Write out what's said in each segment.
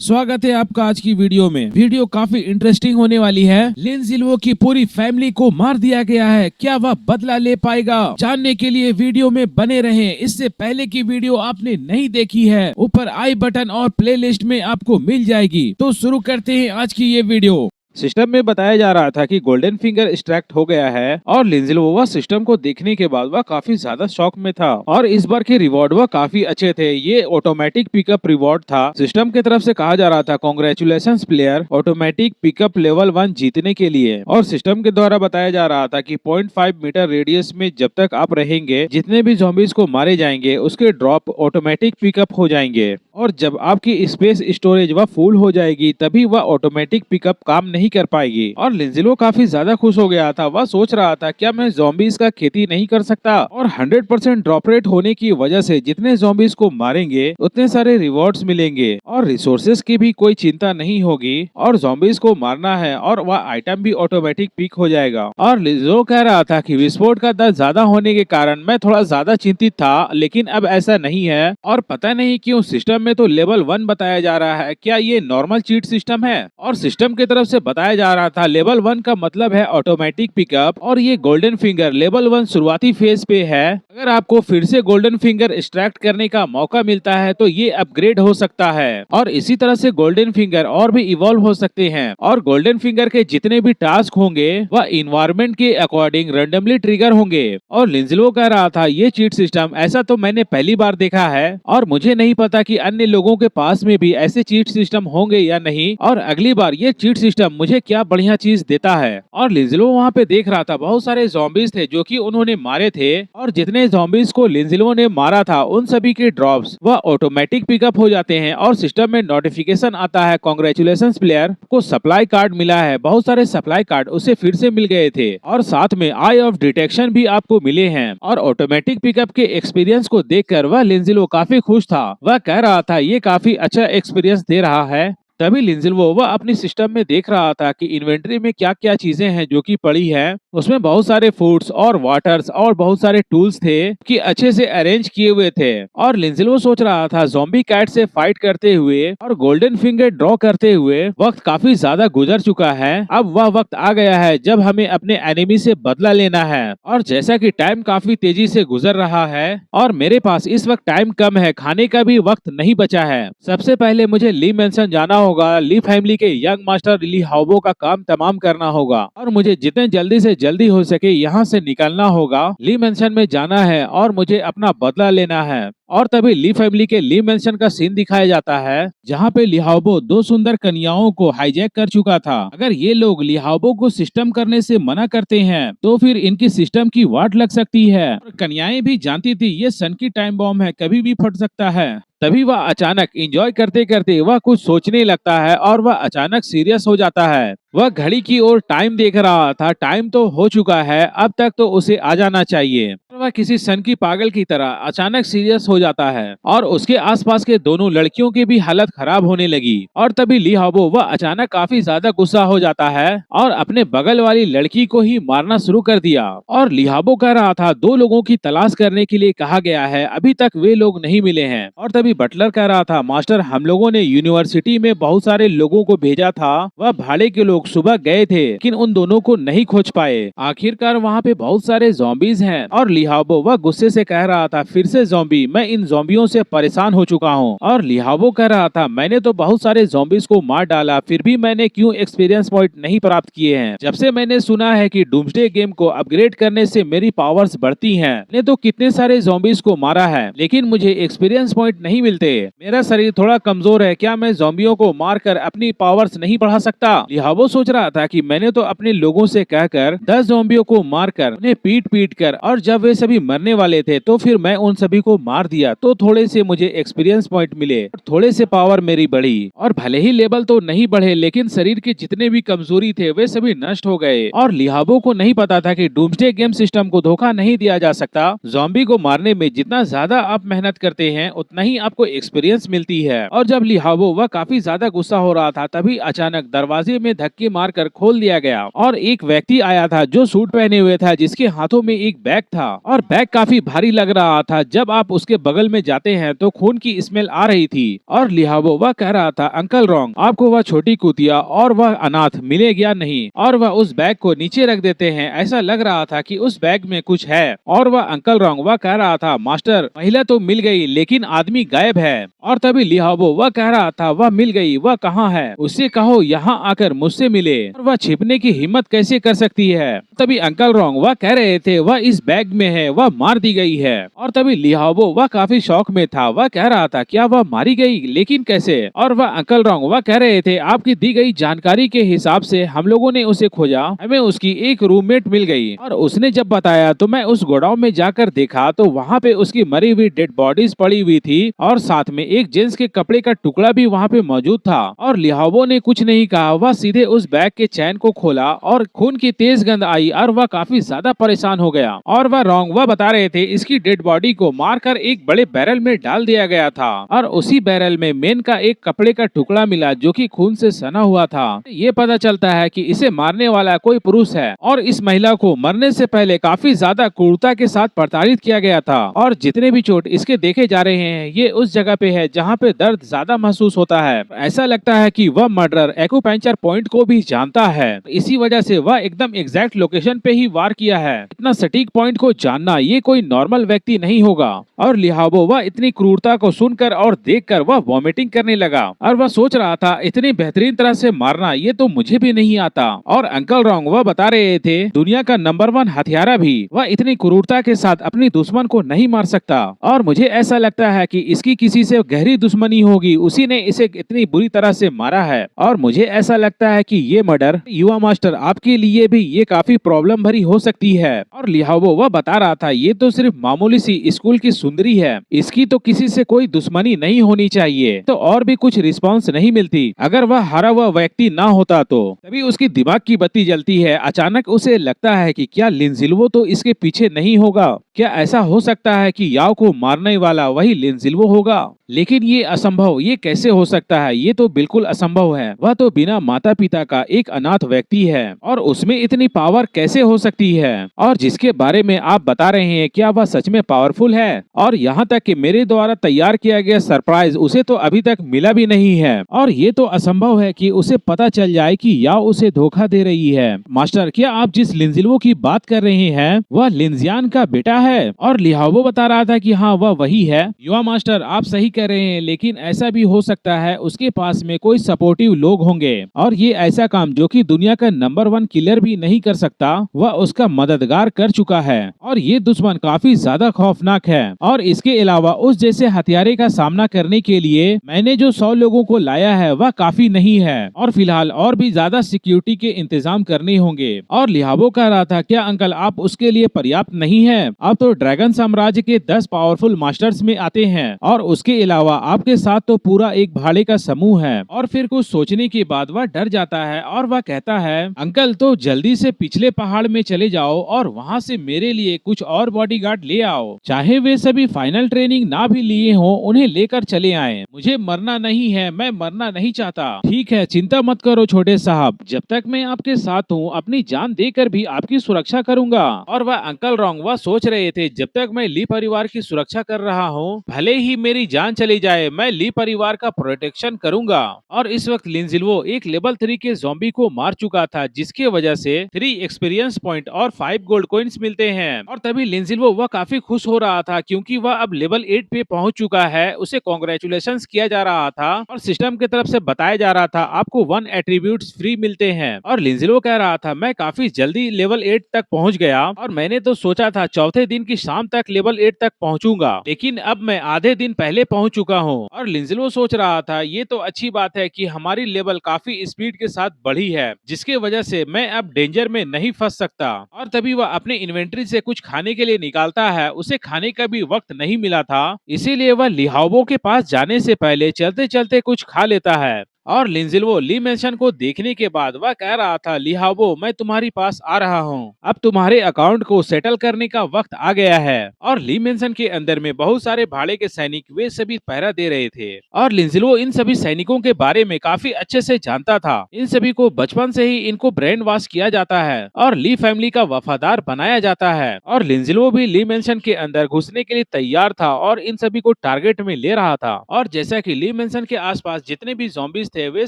स्वागत है आपका आज की वीडियो में। वीडियो काफी इंटरेस्टिंग होने वाली है। लिंजिलो की पूरी फैमिली को मार दिया गया है, क्या वह बदला ले पाएगा? जानने के लिए वीडियो में बने रहें। इससे पहले की वीडियो आपने नहीं देखी है, ऊपर आई बटन और प्लेलिस्ट में आपको मिल जाएगी। तो शुरू करते हैं आज की ये वीडियो। सिस्टम में बताया जा रहा था कि गोल्डन फिंगर एक्सट्रैक्ट हो गया है और लिंजिलो सिस्टम को देखने के बाद वह काफी ज्यादा शॉक में था और इस बार के रिवॉर्ड वह काफी अच्छे थे। ये ऑटोमेटिक पिकअप रिवॉर्ड था। सिस्टम की तरफ से कहा जा रहा था congratulations player, automatic pickup level 1 जीतने के लिए। और सिस्टम के द्वारा बताया जा रहा था कि 0.5 मीटर रेडियस में जब तक आप रहेंगे, जितने भी ज़ॉम्बीज को मारे जाएंगे उसके ड्रॉप ऑटोमेटिक पिकअप हो जाएंगे और जब आपकी स्पेस स्टोरेज वह फुल हो जाएगी तभी वह ऑटोमेटिक पिकअप काम नहीं कर पाएगी। और लिंजिलो काफी ज्यादा खुश हो गया था। वह सोच रहा था क्या मैं ज़ॉम्बीज का खेती नहीं कर सकता, और 100% ड्रॉप रेट होने की वजह से जितने ज़ॉम्बीज को मारेंगे उतने सारे रिवॉर्ड्स मिलेंगे और रिसोर्सेज की भी कोई चिंता नहीं होगी और ज़ॉम्बीज को मारना है और वह आइटम भी ऑटोमेटिक पिक हो जाएगा। और लिंजिलो कह रहा था कि विस्फोट का दर ज्यादा होने के कारण मैं थोड़ा ज्यादा चिंतित था, लेकिन अब ऐसा नहीं है। और पता नहीं क्यों सिस्टम में तो लेवल 1 बताया जा रहा है, क्या ये नॉर्मल चीट सिस्टम है? और सिस्टम की तरफ से बताया जा रहा था लेवल 1 का मतलब है ऑटोमेटिक पिकअप और ये गोल्डन फिंगर लेवल 1 शुरुआती फेज पे है। अगर आपको फिर से गोल्डन फिंगर एक्सट्रैक्ट करने का मौका मिलता है तो ये अपग्रेड हो सकता है और इसी तरह से गोल्डन फिंगर और भी इवॉल्व हो सकते हैं। और गोल्डन फिंगर के जितने भी टास्क होंगे वह इन्वायरमेंट के अकॉर्डिंग रैंडमली ट्रिगर होंगे। और लिंजिलो कह रहा था ये चीट सिस्टम ऐसा तो मैंने पहली बार देखा है और मुझे नहीं पता कि अन्य लोगों के पास में भी ऐसे चीट सिस्टम होंगे या नहीं, और अगली बार ये चीट सिस्टम मुझे क्या बढ़िया चीज देता है। और लिंजिलो वहाँ पे देख रहा था बहुत सारे ज़ॉम्बीज थे जो कि उन्होंने मारे थे और जितने ज़ॉम्बीज को लिंजिलो ने मारा था उन सभी के ड्रॉप्स वह ऑटोमेटिक पिकअप हो जाते हैं और सिस्टम में नोटिफिकेशन आता है कांग्रेचुलेशंस प्लेयर को सप्लाई कार्ड मिला है। बहुत सारे सप्लाई कार्ड उसे फिर से मिल गए थे और साथ में आई ऑफ डिटेक्शन भी आपको मिले हैं। और ऑटोमेटिक पिकअप के एक्सपीरियंस को देखकर वह लिंजिलो काफी खुश था। वह कह रहा था ये काफी अच्छा एक्सपीरियंस दे रहा है। तभी लिंजिलो वह अपनी सिस्टम में देख रहा था कि इन्वेंट्री में क्या क्या चीजें हैं जो कि पड़ी है। उसमें बहुत सारे फूड्स और वाटर्स और बहुत सारे टूल्स थे कि अच्छे से अरेंज किए हुए थे। और लिंजिलो सोच रहा था ज़ॉम्बी कैट से फाइट करते हुए और गोल्डन फिंगर ड्रॉ करते हुए वक्त काफी ज्यादा गुजर चुका है। अब वह वक्त आ गया है जब हमें अपने एनिमी से बदला लेना है। और जैसा कि टाइम काफी तेजी से गुजर रहा है और मेरे पास इस वक्त टाइम कम है, खाने का भी वक्त नहीं बचा है। सबसे पहले मुझे ली मेंशन जाना होगा, ली फैमिली के यंग मास्टर ली हाओबो का काम तमाम करना होगा और मुझे जितने जल्दी से जल्दी हो सके यहाँ से निकलना होगा। ली मेंशन में जाना है और मुझे अपना बदला लेना है। और तभी ली फैमिली के ली मेंशन का सीन दिखाया जाता है जहाँ पे लिहाओबो 2 सुंदर कन्याओं को हाईजैक कर चुका था। अगर ये लोग लिहाओबो को सिस्टम करने से मना करते हैं तो फिर इनकी सिस्टम की वाट लग सकती है। और कन्याएं भी जानती थी ये सन की टाइम बॉम्ब है, कभी भी फट सकता है। तभी वह अचानक एंजॉय करते करते वह कुछ सोचने लगता है और वह अचानक सीरियस हो जाता है। वह घड़ी की ओर टाइम देख रहा था, टाइम तो हो चुका है, अब तक तो उसे आ जाना चाहिए। वह किसी सन की पागल की तरह अचानक सीरियस हो जाता है और उसके आसपास के दोनों लड़कियों की भी हालत खराब होने लगी। और तभी ली हाओबो वह अचानक काफी ज्यादा गुस्सा हो जाता है और अपने बगल वाली लड़की को ही मारना शुरू कर दिया। और ली हाओबो कह रहा था 2 लोगों की तलाश करने के लिए कहा गया है, अभी तक वे लोग नहीं मिले हैं। और तभी बटलर कह रहा था मास्टर हम लोगों ने यूनिवर्सिटी में बहुत सारे लोगों को भेजा था, वह भाड़े के लोग सुबह गए थे लेकिन उन दोनों को नहीं खोज पाए। आखिरकार वहाँ पे बहुत सारे ज़ॉम्बीज हैं। और लिहाओबो वह गुस्से से कह रहा था फिर से ज़ॉम्बी, मैं इन ज़ॉम्बियों से परेशान हो चुका हूँ। और लिहाओबो कह रहा था मैंने तो बहुत सारे ज़ॉम्बीज को मार डाला, फिर भी मैंने क्यों एक्सपीरियंस पॉइंट नहीं प्राप्त किए हैं? जब से मैंने सुना है कि डूम्सडे गेम को अपग्रेड करने से मेरी पावर्स बढ़ती हैं, मैंने तो कितने सारे ज़ॉम्बीज को मारा है लेकिन मुझे एक्सपीरियंस पॉइंट नहीं मिलते। मेरा शरीर थोड़ा कमजोर है, क्या मैं ज़ॉम्बियों को मारकर अपनी पावर्स नहीं बढ़ा सकता? लिहाओबो सोच रहा था कि मैंने तो अपने लोगों से कहकर 10 ज़ॉम्बियों को मारकर उन्हें पीट कर, और जब वे सभी मरने वाले थे तो फिर मैं उन सभी को मार दिया तो थोड़े से मुझे एक्सपीरियंस पॉइंट मिले और थोड़े से पावर मेरी बढ़ी। और भले ही लेवल तो नहीं बढ़े लेकिन शरीर के जितने भी कमजोरी थे वे सभी नष्ट हो गए। और लिहाओबो को नहीं पता था कि डूम्सडे गेम सिस्टम को धोखा नहीं दिया जा सकता। ज़ॉम्बी को मारने में जितना ज्यादा आप मेहनत करते हैं उतना ही आपको एक्सपीरियंस मिलती है। और जब लिहाओबो वह काफी ज्यादा गुस्सा हो रहा था तभी अचानक दरवाजे में धक्के मारकर खोल दिया गया और एक व्यक्ति आया था जो सूट पहने हुए था, जिसके हाथों में एक बैग था। और बैग काफी भारी लग रहा था। जब आप उसके बगल में जाते हैं तो खून की स्मेल आ रही थी और लिहावो वह कह रहा था, अंकल रॉन्ग, आपको वह छोटी कुतिया और वह अनाथ मिलेगी या नहीं। और वह उस बैग को नीचे रख देते हैं। ऐसा लग रहा था कि उस बैग में कुछ है। और वह अंकल रॉन्ग वह कह रहा था, मास्टर महिला तो मिल गई लेकिन आदमी गायब है। और तभी लिहावो वह कह रहा था, वह मिल गई, वह कहाँ है, उससे कहो यहाँ आकर मुझसे मिले। और वह छिपने की हिम्मत कैसे कर सकती है। तभी अंकल रॉन्ग वह कह रहे थे, वह इस बैग में है, वह मार दी गई है। और तभी लिहावो वह काफी शौक में था। वह कह रहा था, क्या वह मारी गई, लेकिन कैसे। और वह अंकल रॉन्ग वह कह रहे थे, आपकी दी गई जानकारी के हिसाब से हम लोगों ने उसे खोजा, हमें उसकी एक रूममेट मिल गई और उसने जब बताया तो मैं उस गोडाउन में जाकर देखा तो वहाँ पे उसकी मरी हुई डेड बॉडीज पड़ी हुई थी और साथ में एक जेंट्स के कपड़े का टुकड़ा भी वहाँ पे मौजूद था। और लिहावो ने कुछ नहीं कहा, वह सीधे उस बैग के चैन को खोला और खून की तेज गंध आई और वह काफी ज्यादा परेशान हो गया। और वह रॉन्ग वह बता रहे थे, इसकी डेड बॉडी को मारकर एक बड़े बैरल में डाल दिया गया था और उसी बैरल में मेन का एक कपड़े का टुकड़ा मिला जो कि खून से सना हुआ था। ये पता चलता है कि इसे मारने वाला कोई पुरुष है और इस महिला को मरने से पहले काफी ज्यादा क्रूरता के साथ प्रताड़ित किया गया था। और जितने भी चोट इसके देखे जा रहे हैं ये उस जगह पे है जहाँ पे दर्द ज्यादा महसूस होता है। ऐसा लगता है कि वह मर्डर एक्यूपंक्चर पॉइंट को भी जानता है, इसी वजह से वह एकदम एग्जैक्ट लोकेशन पे ही वार किया है। इतना सटीक पॉइंट को जानना ये कोई नॉर्मल व्यक्ति नहीं होगा। और लिहावो वह इतनी क्रूरता को सुनकर और देखकर वह वॉमिटिंग करने लगा और वह सोच रहा था, इतनी बेहतरीन तरह से मारना ये तो मुझे भी नहीं आता। और अंकल रॉन्ग वह बता रहे थे, दुनिया का नंबर 1 हथियारा भी वह इतनी क्रूरता के साथ अपनी दुश्मन को नहीं मार सकता। और मुझे ऐसा लगता है कि इसकी किसी से गहरी दुश्मनी होगी, उसी ने इसे इतनी बुरी तरह से मारा है। और मुझे ऐसा लगता है कि ये मर्डर युवा मास्टर आपके लिए भी ये काफी प्रॉब्लम भरी हो सकती है। और लिहावो वह बता रहा था, ये तो सिर्फ मामूली सी स्कूल की सुंदरी है, इसकी तो किसी से कोई दुश्मनी नहीं होनी चाहिए। तो और भी कुछ रिस्पांस नहीं मिलती। अगर वह हरा हुआ व्यक्ति ना होता तो। तभी उसकी दिमाग की बत्ती जलती है। अचानक उसे लगता है कि क्या लिनजिल्वो तो इसके पीछे नहीं होगा। क्या ऐसा हो सकता है कि याओ को मारने वाला वही लिनजिल्वो होगा। लेकिन ये असंभव, ये कैसे हो सकता है, ये तो बिल्कुल असंभव है। वह तो बिना माता पिता का एक अनाथ व्यक्ति है और उसमें इतनी पावर कैसे हो सकती है। और जिसके बारे में आप बता रहे हैं, क्या वह सच में पावरफुल है। और यहाँ तक कि मेरे द्वारा तैयार किया गया सरप्राइज उसे तो अभी तक मिला भी नहीं है। और ये तो असंभव है कि उसे पता चल जाए कि याओ उसे धोखा दे रही है। मास्टर, क्या आप जिस लिनजिल्वो की बात कर रहे हैं वह लिनजियान का बेटा है। और लिहावो बता रहा था कि हाँ वह वही है। युवा मास्टर, आप सही कह रहे हैं, लेकिन ऐसा भी हो सकता है उसके पास में कोई सपोर्टिव लोग होंगे और ये ऐसा काम जो कि दुनिया का नंबर 1 किलर भी नहीं कर सकता वह उसका मददगार कर चुका है। और ये दुश्मन काफी ज्यादा खौफनाक है। और इसके अलावा उस जैसे हथियारे का सामना करने के लिए मैंने जो 100 लोगों को लाया है वह काफी नहीं है और फिलहाल और भी ज्यादा सिक्योरिटी के इंतजाम करने होंगे। और लिहावो कह रहा था, क्या अंकल आप उसके लिए पर्याप्त नहीं है। अब तो ड्रैगन साम्राज्य के 10 पावरफुल मास्टर्स में आते हैं और उसके अलावा आपके साथ तो पूरा एक भाड़े का समूह है। और फिर कुछ सोचने के बाद वह डर जाता है और वह कहता है, अंकल तो जल्दी से पिछले पहाड़ में चले जाओ और वहाँ से मेरे लिए कुछ और बॉडीगार्ड ले आओ, चाहे वे सभी फाइनल ट्रेनिंग ना भी लिए हो, उन्हें लेकर चले आए। मुझे मरना नहीं है, मैं मरना नहीं चाहता। ठीक है, चिंता मत करो छोटे साहब, जब तक मैं आपके साथ हूँ अपनी जान देकर भी आपकी सुरक्षा करूंगा। और वह अंकल रॉन्ग वह सोच रहे थे, जब तक मैं ली परिवार की सुरक्षा कर रहा हूँ, भले ही मेरी जान चली जाए, मैं ली परिवार का प्रोटेक्शन करूंगा। और इस वक्त लिनजिल्वो एक लेवल 3 के ज़ॉम्बी को मार चुका था, जिसके वजह से 3 एक्सपीरियंस पॉइंट और 5 गोल्ड कॉइन्स मिलते हैं। और तभी लिनजिल्वो वह काफी खुश हो रहा था क्योंकि वह अब लेवल 8 पे पहुंच चुका है। उसे कॉन्ग्रेचुलेशन किया जा रहा था और सिस्टम की तरफ से बताया जा रहा था, आपको 1 एट्रीब्यूट्स फ्री मिलते हैं। और लिनजिल्वो कह रहा था, मैं काफी जल्दी लेवल 8 तक पहुंच गया और मैंने तो सोचा था चौथे दिन की शाम तक लेवल 8 तक पहुंचूंगा, लेकिन अब मैं आधे दिन पहले पहुंच चुका हूं। और लिनजिल्वो सोच रहा था, ये तो अच्छी बात है कि हमारी लेवल काफी स्पीड के साथ बढ़ी है, जिसके वजह से मैं अब डेंजर में नहीं फंस सकता। और तभी वह अपने इन्वेंट्री से कुछ खाने के लिए निकालता है। उसे खाने का भी वक्त नहीं मिला था, इसीलिए वह लिहावो के पास जाने से पहले चलते चलते कुछ खा लेता है। और लिंजिल्वो ली मेंशन को देखने के बाद वह कह रहा था, लिहावो मैं तुम्हारी पास आ रहा हूँ, अब तुम्हारे अकाउंट को सेटल करने का वक्त आ गया है। और ली मेंशन के अंदर में बहुत सारे भाड़े के सैनिक वे सभी पहरा दे रहे थे और लिंजिल्वो इन सभी सैनिकों के बारे में काफी अच्छे से जानता था। इन सभी को बचपन से ही इनको ब्रेन वॉश किया जाता है और ली फैमिली का वफादार बनाया जाता है। और लिंजिल्वो भी ली मेंशन के अंदर घुसने के लिए तैयार था और इन सभी को टारगेट में ले रहा था। और जैसा कि ली मेंशन के आसपास जितने भी ज़ॉम्बीज थे वे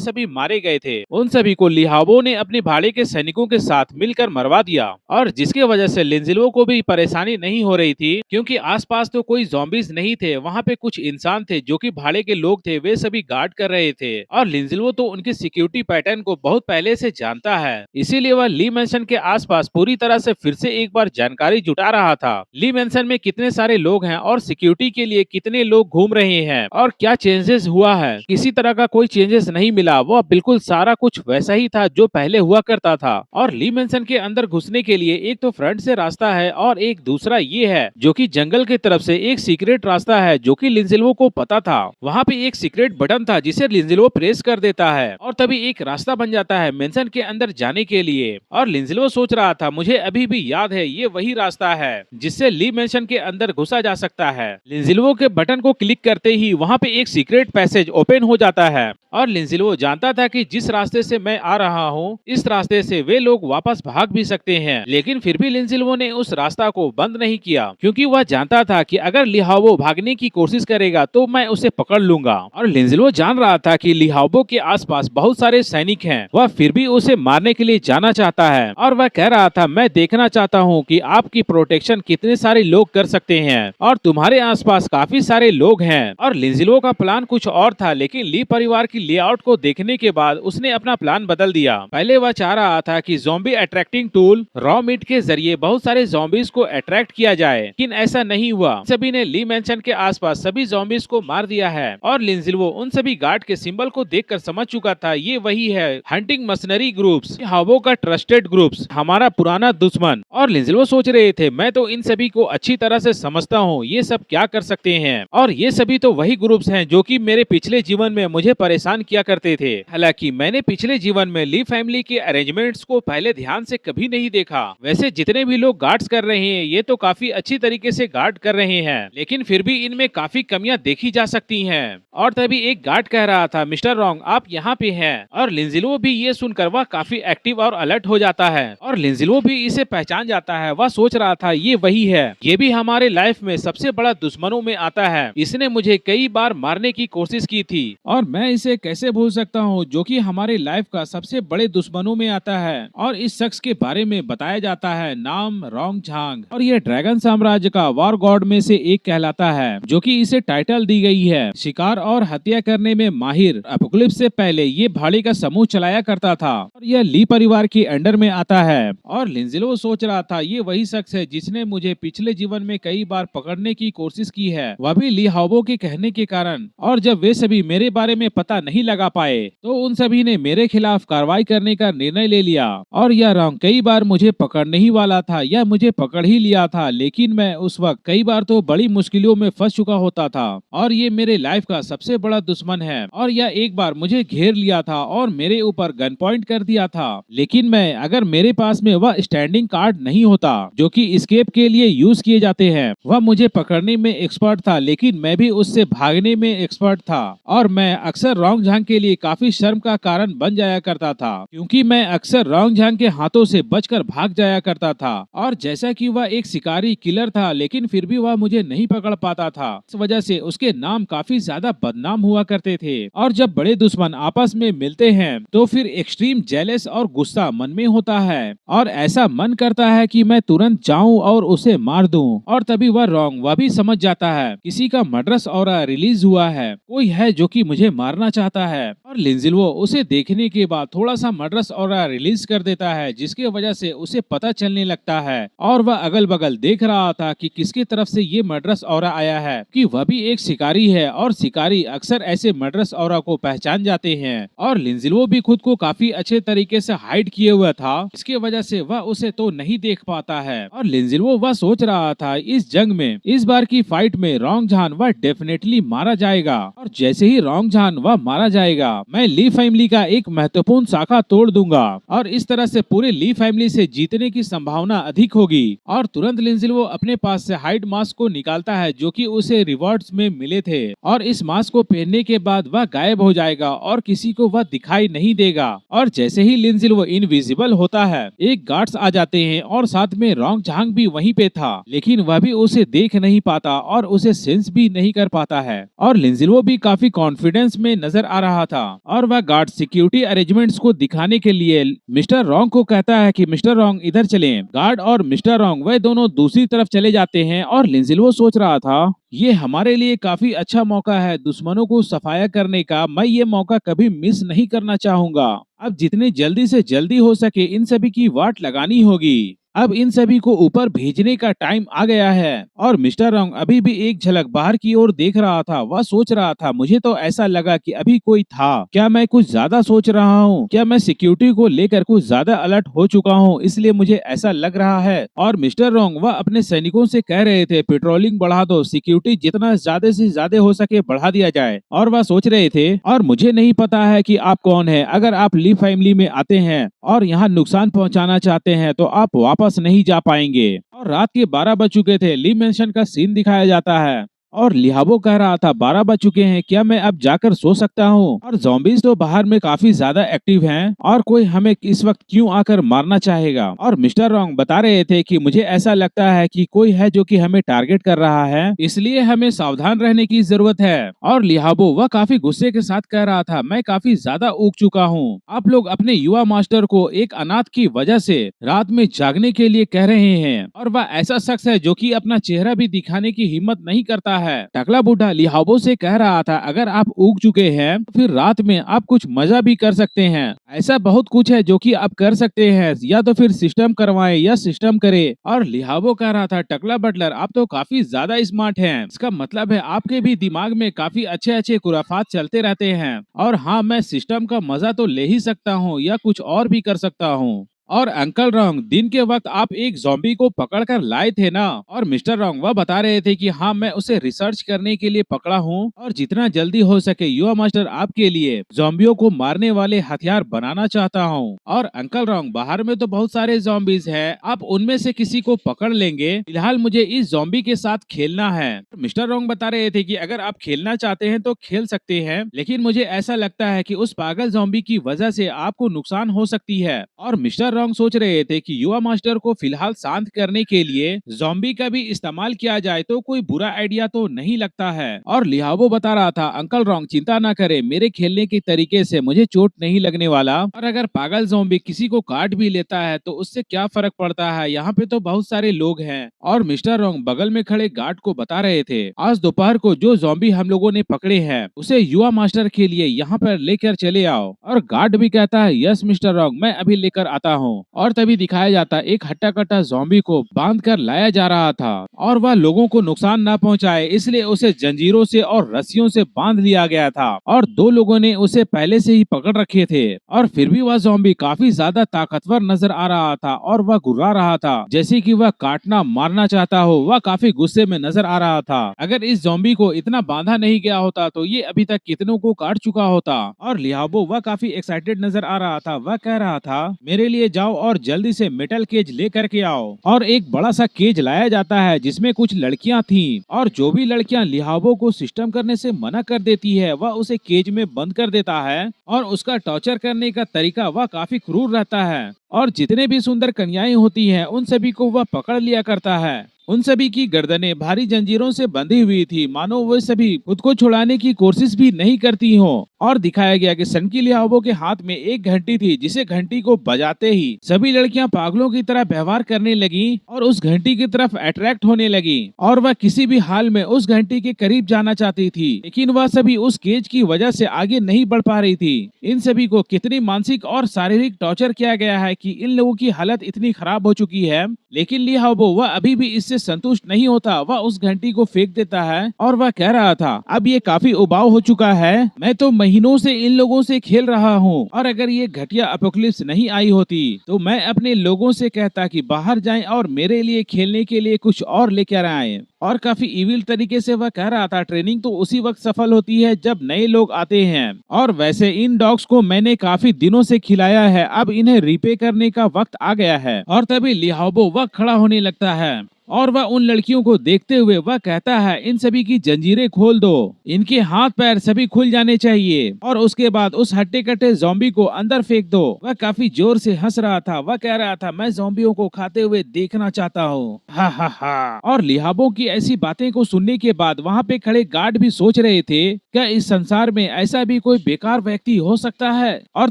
सभी मारे गए थे, उन सभी को लिहावो ने अपने भाड़े के सैनिकों के साथ मिलकर मरवा दिया। और जिसके वजह से लिंजिल्वो को भी परेशानी नहीं हो रही थी, क्योंकि आसपास तो कोई ज़ॉम्बीज नहीं थे, वहाँ पे कुछ इंसान थे जो कि भाड़े के लोग थे, वे सभी गार्ड कर रहे थे। और लिंजिल्वो तो उनकी सिक्योरिटी पैटर्न को बहुत पहले से जानता है, इसीलिए वह ली मेंशन के आसपास पूरी तरह से फिर से एक बार जानकारी जुटा रहा था। ली मेंशन में कितने सारे लोग हैं और सिक्योरिटी के लिए कितने लोग घूम रहे हैं और क्या चेंजेस हुआ है। किसी तरह का कोई चेंजेस नहीं मिला, वह बिल्कुल सारा कुछ वैसा ही था जो पहले हुआ करता था। और ली मेंशन के अंदर घुसने के लिए एक तो फ्रंट से रास्ता है और एक दूसरा ये है जो कि जंगल की तरफ से एक सीक्रेट रास्ता है जो कि लिंजिल्वो को पता था। वहाँ पे एक सीक्रेट बटन था जिसे लिंजिल्वो प्रेस कर देता है और तभी एक रास्ता बन जाता है मेंशन के अंदर जाने के लिए। और लिंजिल्वो सोच रहा था, मुझे अभी भी याद है ये वही रास्ता है जिससे ली मेंशन के अंदर घुसा जा सकता है। लिंजिल्वो के बटन को क्लिक करते ही वहाँ पे एक सीक्रेट पैसेज ओपन हो जाता है और लिंजिल्वो जानता था कि जिस रास्ते से मैं आ रहा हूँ इस रास्ते से वे लोग वापस भाग भी सकते हैं, लेकिन फिर भी लिंजिल्वो ने उस रास्ता को बंद नहीं किया, क्योंकि वह जानता था कि अगर लिहावो भागने की कोशिश करेगा तो मैं उसे पकड़ लूंगा। और लिंजिल्वो जान रहा था कि लिहावो के आसपास बहुत सारे सैनिक हैं, वह फिर भी उसे मारने के लिए जाना चाहता है और वह कह रहा था, मैं देखना चाहता हूँ कि आपकी प्रोटेक्शन कितने सारे लोग कर सकते हैं और तुम्हारे आसपास काफी सारे लोग हैं। और लिंजिल्वो का प्लान कुछ और था, लेकिन ली परिवार की लेआउट को देखने के बाद उसने अपना प्लान बदल दिया। पहले वह चाह रहा था कि zombie attracting tool raw meat के जरिए बहुत सारे ज़ॉम्बीज को अट्रैक्ट किया जाए, लेकिन ऐसा नहीं हुआ। सभी ने ली मेंशन के आसपास सभी ज़ॉम्बीज को मार दिया है और लिंजिल्वो उन सभी गार्ड के सिंबल को देखकर समझ चुका था, ये वही है हंटिंग मशीनरी ग्रुप्स, हावो का ट्रस्टेड ग्रुप्स, हमारा पुराना दुश्मन। और लिंजिल्वो सोच रहे थे, मैं तो इन सभी को अच्छी तरह से समझता हूँ, ये सब क्या कर सकते हैं और ये सभी तो वही ग्रुप्स हैं जो कि मेरे पिछले जीवन में मुझे परेशान किया करते थे। हालांकि मैंने पिछले जीवन में ली फैमिली के अरेंजमेंट्स को पहले ध्यान से कभी नहीं देखा। वैसे जितने भी लोग गार्ड्स कर रहे हैं ये तो काफी अच्छी तरीके से गार्ड कर रहे हैं, लेकिन फिर भी इनमें काफी कमियां देखी जा सकती हैं। और तभी एक गार्ड कह रहा था, मिस्टर रॉन्ग आप यहाँ पे हैं। और लिंजिल्वो भी ये सुनकर वह काफी एक्टिव और अलर्ट हो जाता है और लिंजिल्वो भी इसे पहचान जाता है। वह सोच रहा था, ये वही है, ये भी हमारे लाइफ में सबसे बड़ा दुश्मनों में आता है, इसने मुझे कई बार मारने की कोशिश की थी और मैं इसे कैसे भूल सकता हूँ जो कि हमारे लाइफ का सबसे बड़े दुश्मनों में आता है। और इस शख्स के बारे में बताया जाता है, नाम रोंग झांग, और यह ड्रैगन साम्राज्य का वॉर गॉड में से एक कहलाता है, जो कि इसे टाइटल दी गई है शिकार और हत्या करने में माहिर। एपोकलिप्स से पहले ये भाड़े का समूह चलाया करता था और यह ली परिवार के अंडर में आता है। और लिंजिल्वो सोच रहा था, ये वही शख्स है जिसने मुझे पिछले जीवन में कई बार पकड़ने की कोशिश की है, वह भी लिहावो के कहने के कारण। और जब वे सभी मेरे बारे में पता नहीं लगा पाए तो उन सभी ने मेरे खिलाफ कार्रवाई करने का निर्णय ले लिया। और यह रॉन्ग कई बार मुझे पकड़ने ही वाला था, यह मुझे पकड़ ही लिया था, लेकिन मैं उस वक्त कई बार तो बड़ी मुश्किलों में फंस चुका होता था और ये मेरे लाइफ का सबसे बड़ा दुश्मन है। और यह एक बार मुझे घेर लिया था और मेरे ऊपर गन पॉइंट कर दिया था, लेकिन मैं अगर मेरे पास में वह स्टैंडिंग कार्ड नहीं होता जो कि एस्केप के लिए यूज किए जाते हैं, वह मुझे पकड़ने में एक्सपर्ट था, लेकिन मैं भी उससे भागने में एक्सपर्ट था। और मैं अक्सर रोंग झांग के लिए काफी शर्म का कारण बन जाया करता था, क्योंकि मैं अक्सर रोंग झांग के हाथों से बचकर भाग जाया करता था। और जैसा कि वह एक शिकारी किलर था, लेकिन फिर भी वह मुझे नहीं पकड़ पाता था, इस वजह से उसके नाम काफी ज्यादा बदनाम हुआ करते थे। और जब बड़े दुश्मन आपस में मिलते हैं तो फिर एक्सट्रीम जेलस और गुस्सा मन में होता है और ऐसा मन करता है कि मैं तुरंत जाऊं और उसे मार दूं। और तभी वह रोंग वह भी समझ जाता है, किसी का मर्डरस ऑरा रिलीज हुआ है, कोई है जो कि मुझे मारना चाहता है। और लिंजिल्वो उसे देखने के बाद थोड़ा सा मर्डरस ऑरा रिलीज कर देता है, जिसके वजह से उसे पता चलने लगता है और वह अगल बगल देख रहा था कि किसकी तरफ से ये मर्डरस ऑरा आया है, कि वह भी एक शिकारी है और शिकारी अक्सर ऐसे मर्डरस ऑरा को पहचान जाते हैं। और लिंजिल्वो भी खुद को काफी अच्छे तरीके से हाइड किए हुआ था, इसके वजह से वह उसे तो नहीं देख पाता है। और लिंजिल्वो वह सोच रहा था, इस जंग में इस बार की फाइट में रोंग झान वह डेफिनेटली मारा जाएगा। और जैसे ही रोंग झान वह मारा जाएगा मैं ली फैमिली का एक महत्वपूर्ण शाखा तोड़ दूंगा और इस तरह से पूरे ली फैमिली से जीतने की संभावना अधिक होगी। और तुरंत लिंजिल्वो अपने पास से हाइड मास्क को निकालता है जो कि उसे रिवॉर्ड्स में मिले थे, और इस मास्क को पहनने के बाद वह गायब हो जाएगा और किसी को वह दिखाई नहीं देगा। और जैसे ही लिंजिल्वो इनविजिबल होता है, एक गार्ड्स आ जाते हैं और साथ में रोंग झांग भी वहीं पे था, लेकिन वह भी उसे देख नहीं पाता और उसे सेंस भी नहीं कर पाता है। और लिंजिल्वो भी काफी कॉन्फिडेंस में नजर आ रहा था और वह गार्ड सिक्योरिटी अरेंजमेंट्स को दिखाने के लिए मिस्टर रोंग को कहता है कि मिस्टर रोंग इधर चलें। गार्ड और मिस्टर रोंग वे दोनों दूसरी तरफ चले जाते हैं और लिंजिल्वो सोच रहा था ये हमारे लिए काफी अच्छा मौका है दुश्मनों को सफाया करने का। मैं ये मौका कभी मिस नहीं करना चाहूंगा। अब जितने जल्दी से जल्दी हो सके इन सभी की वाट लगानी होगी। अब इन सभी को ऊपर भेजने का टाइम आ गया है। और मिस्टर रोंग अभी भी एक झलक बाहर की ओर देख रहा था। वह सोच रहा था मुझे तो ऐसा लगा कि अभी कोई था। क्या मैं कुछ ज्यादा सोच रहा हूँ? क्या मैं सिक्योरिटी को लेकर कुछ ज्यादा अलर्ट हो चुका हूँ, इसलिए मुझे ऐसा लग रहा है? और मिस्टर रोंग वह अपने सैनिकों से कह रहे थे पेट्रोलिंग बढ़ा दो, सिक्योरिटी जितना ज्यादा से ज्यादा हो सके बढ़ा दिया जाए। और वह सोच रहे थे और मुझे नहीं पता है कि आप कौन है। अगर आप ली फैमिली में आते हैं और यहाँ नुकसान पहुँचाना चाहते हैं तो आप वापस नहीं जा पाएंगे। और रात के 12 बज चुके थे। ली मेंशन का सीन दिखाया जाता है और लिहाबो कह रहा था 12 बज चुके हैं, क्या मैं अब जाकर सो सकता हूँ? और ज़ॉम्बीज तो बाहर में काफी ज्यादा एक्टिव हैं और कोई हमें इस वक्त क्यों आकर मारना चाहेगा? और मिस्टर रोंग बता रहे थे कि मुझे ऐसा लगता है कि कोई है जो कि हमें टारगेट कर रहा है, इसलिए हमें सावधान रहने की जरूरत है। और लिहाबो वह काफी गुस्से के साथ कह रहा था मैं काफी ज्यादा ऊब चुका हूँ। आप लोग अपने युवा मास्टर को एक अनाथ की वजह से रात में जागने के लिए कह रहे हैं, और वह ऐसा शख्स है जो कि अपना चेहरा भी दिखाने की हिम्मत नहीं करता है। टकला बूढ़ा लिहाबो से कह रहा था अगर आप उग चुके हैं तो फिर रात में आप कुछ मजा भी कर सकते हैं। ऐसा बहुत कुछ है जो कि आप कर सकते हैं, या तो फिर सिस्टम करवाएं या सिस्टम करे। और लिहाबो कह रहा था टकला बटलर आप तो काफी ज्यादा स्मार्ट हैं, इसका मतलब है आपके भी दिमाग में काफी अच्छे अच्छे खुराफात चलते रहते हैं। और हाँ, मैं सिस्टम का मजा तो ले ही सकता हूँ या कुछ और भी कर सकता हूँ। और अंकल रोंग दिन के वक्त आप एक ज़ॉम्बी को पकड़कर लाए थे ना? और मिस्टर रोंग वह बता रहे थे कि हाँ मैं उसे रिसर्च करने के लिए पकड़ा हूँ और जितना जल्दी हो सके युवा मास्टर आपके लिए ज़ॉम्बियों को मारने वाले हथियार बनाना चाहता हूँ। और अंकल रोंग बाहर में तो बहुत सारे ज़ॉम्बीज हैं, आप उनमें से किसी को पकड़ लेंगे, फिलहाल मुझे इस ज़ॉम्बी के साथ खेलना है। मिस्टर रोंग बता रहे थे कि अगर आप खेलना चाहते हैं तो खेल सकते हैं, लेकिन मुझे ऐसा लगता है कि उस पागल ज़ॉम्बी की वजह से आपको नुकसान हो सकती है। और मिस्टर रोंग सोच रहे थे कि युवा मास्टर को फिलहाल शांत करने के लिए ज़ॉम्बी का भी इस्तेमाल किया जाए तो कोई बुरा आइडिया तो नहीं लगता है। और लिहाबो बता रहा था अंकल रोंग चिंता ना करे, मेरे खेलने के तरीके से मुझे चोट नहीं लगने वाला, और अगर पागल ज़ॉम्बी किसी को काट भी लेता है तो उससे क्या फर्क पड़ता है, यहाँ पे तो बहुत सारे लोग हैं। और मिस्टर रोंग बगल में खड़े गार्ड को बता रहे थे आज दोपहर को जो ज़ॉम्बी हम लोगों ने पकड़े हैं उसे युवा मास्टर के लिए यहाँ पर लेकर चले आओ। और गार्ड भी कहता है यस मिस्टर रोंग मैं अभी लेकर आता हूँ। और तभी दिखाया जाता एक हट्टा कट्टा ज़ॉम्बी को बांध कर लाया जा रहा था और वह लोगों को नुकसान न पहुंचाए इसलिए उसे जंजीरों से और रस्सियों से बांध लिया गया था। और दो लोगों ने उसे पहले से ही पकड़ रखे थे और फिर भी वह ज़ॉम्बी काफी ज्यादा ताकतवर नजर आ रहा था और वह गुर्रा रहा था जैसे कि वह काटना मारना चाहता हो। वह काफी गुस्से में नजर आ रहा था। अगर इस ज़ॉम्बी को इतना बांधा नहीं गया होता तो ये अभी तक कितनों को काट चुका होता। और लिहाबो वह काफी एक्साइटेड नजर आ रहा था। वह कह रहा था मेरे लिए जाओ और जल्दी से मेटल केज ले करके आओ। और एक बड़ा सा केज लाया जाता है जिसमें कुछ लड़कियां थीं और जो भी लड़कियां लिहाबो को सिस्टम करने से मना कर देती है वह उसे केज में बंद कर देता है और उसका टॉर्चर करने का तरीका वह काफी क्रूर रहता है। और जितने भी सुंदर कन्याएं होती हैं उन सभी को वह पकड़ लिया करता है। उन सभी की गर्दनें भारी जंजीरों से बंधी हुई थी, मानो वो सभी खुद को छुड़ाने की कोशिश भी नहीं करती हो। और दिखाया गया कि सनकी लिहाबो के हाथ में एक घंटी थी जिसे घंटी को बजाते ही सभी लड़कियां पागलों की तरह व्यवहार करने लगी और उस घंटी की तरफ अट्रैक्ट होने लगी और वह किसी भी हाल में उस घंटी के करीब जाना चाहती थी, लेकिन वह सभी उस केज की वजह से आगे नहीं बढ़ पा रही थी। इन सभी को कितनी मानसिक और शारीरिक टॉर्चर किया गया है कि इन लोगों की हालत इतनी खराब हो चुकी है, लेकिन लिहाबो वह अभी भी इससे संतुष्ट नहीं होता वह उस घंटी को फेंक देता है और वह कह रहा था अब ये काफी उबाऊ हो चुका है, मैं तो महीनों से इन लोगों से खेल रहा हूँ और अगर ये घटिया एपोकलिप्स नहीं आई होती तो मैं अपने लोगों से कहता कि बाहर जाएं और मेरे लिए खेलने के लिए कुछ और लेकर आए। और काफी इविल तरीके से वह कह रहा था ट्रेनिंग तो उसी वक्त सफल होती है जब नए लोग आते हैं और वैसे इन डॉग्स को मैंने काफी दिनों से खिलाया है, अब इन्हें रिपे करने का वक्त आ गया है। और तभी लिहाओबो वह खड़ा होने लगता है और वह उन लड़कियों को देखते हुए वह कहता है इन सभी की जंजीरें खोल दो, इनके हाथ पैर सभी खुल जाने चाहिए और उसके बाद उस हट्टे कट्टे ज़ॉम्बी को अंदर फेंक दो। वह काफी जोर से हंस रहा था, वह कह रहा था मैं ज़ॉम्बियों को खाते हुए देखना चाहता हूँ, हा हा हा। और लिहाबो की ऐसी बातें को सुनने के बाद वहाँ पे खड़े गार्ड भी सोच रहे थे क्या इस संसार में ऐसा भी कोई बेकार व्यक्ति हो सकता है। और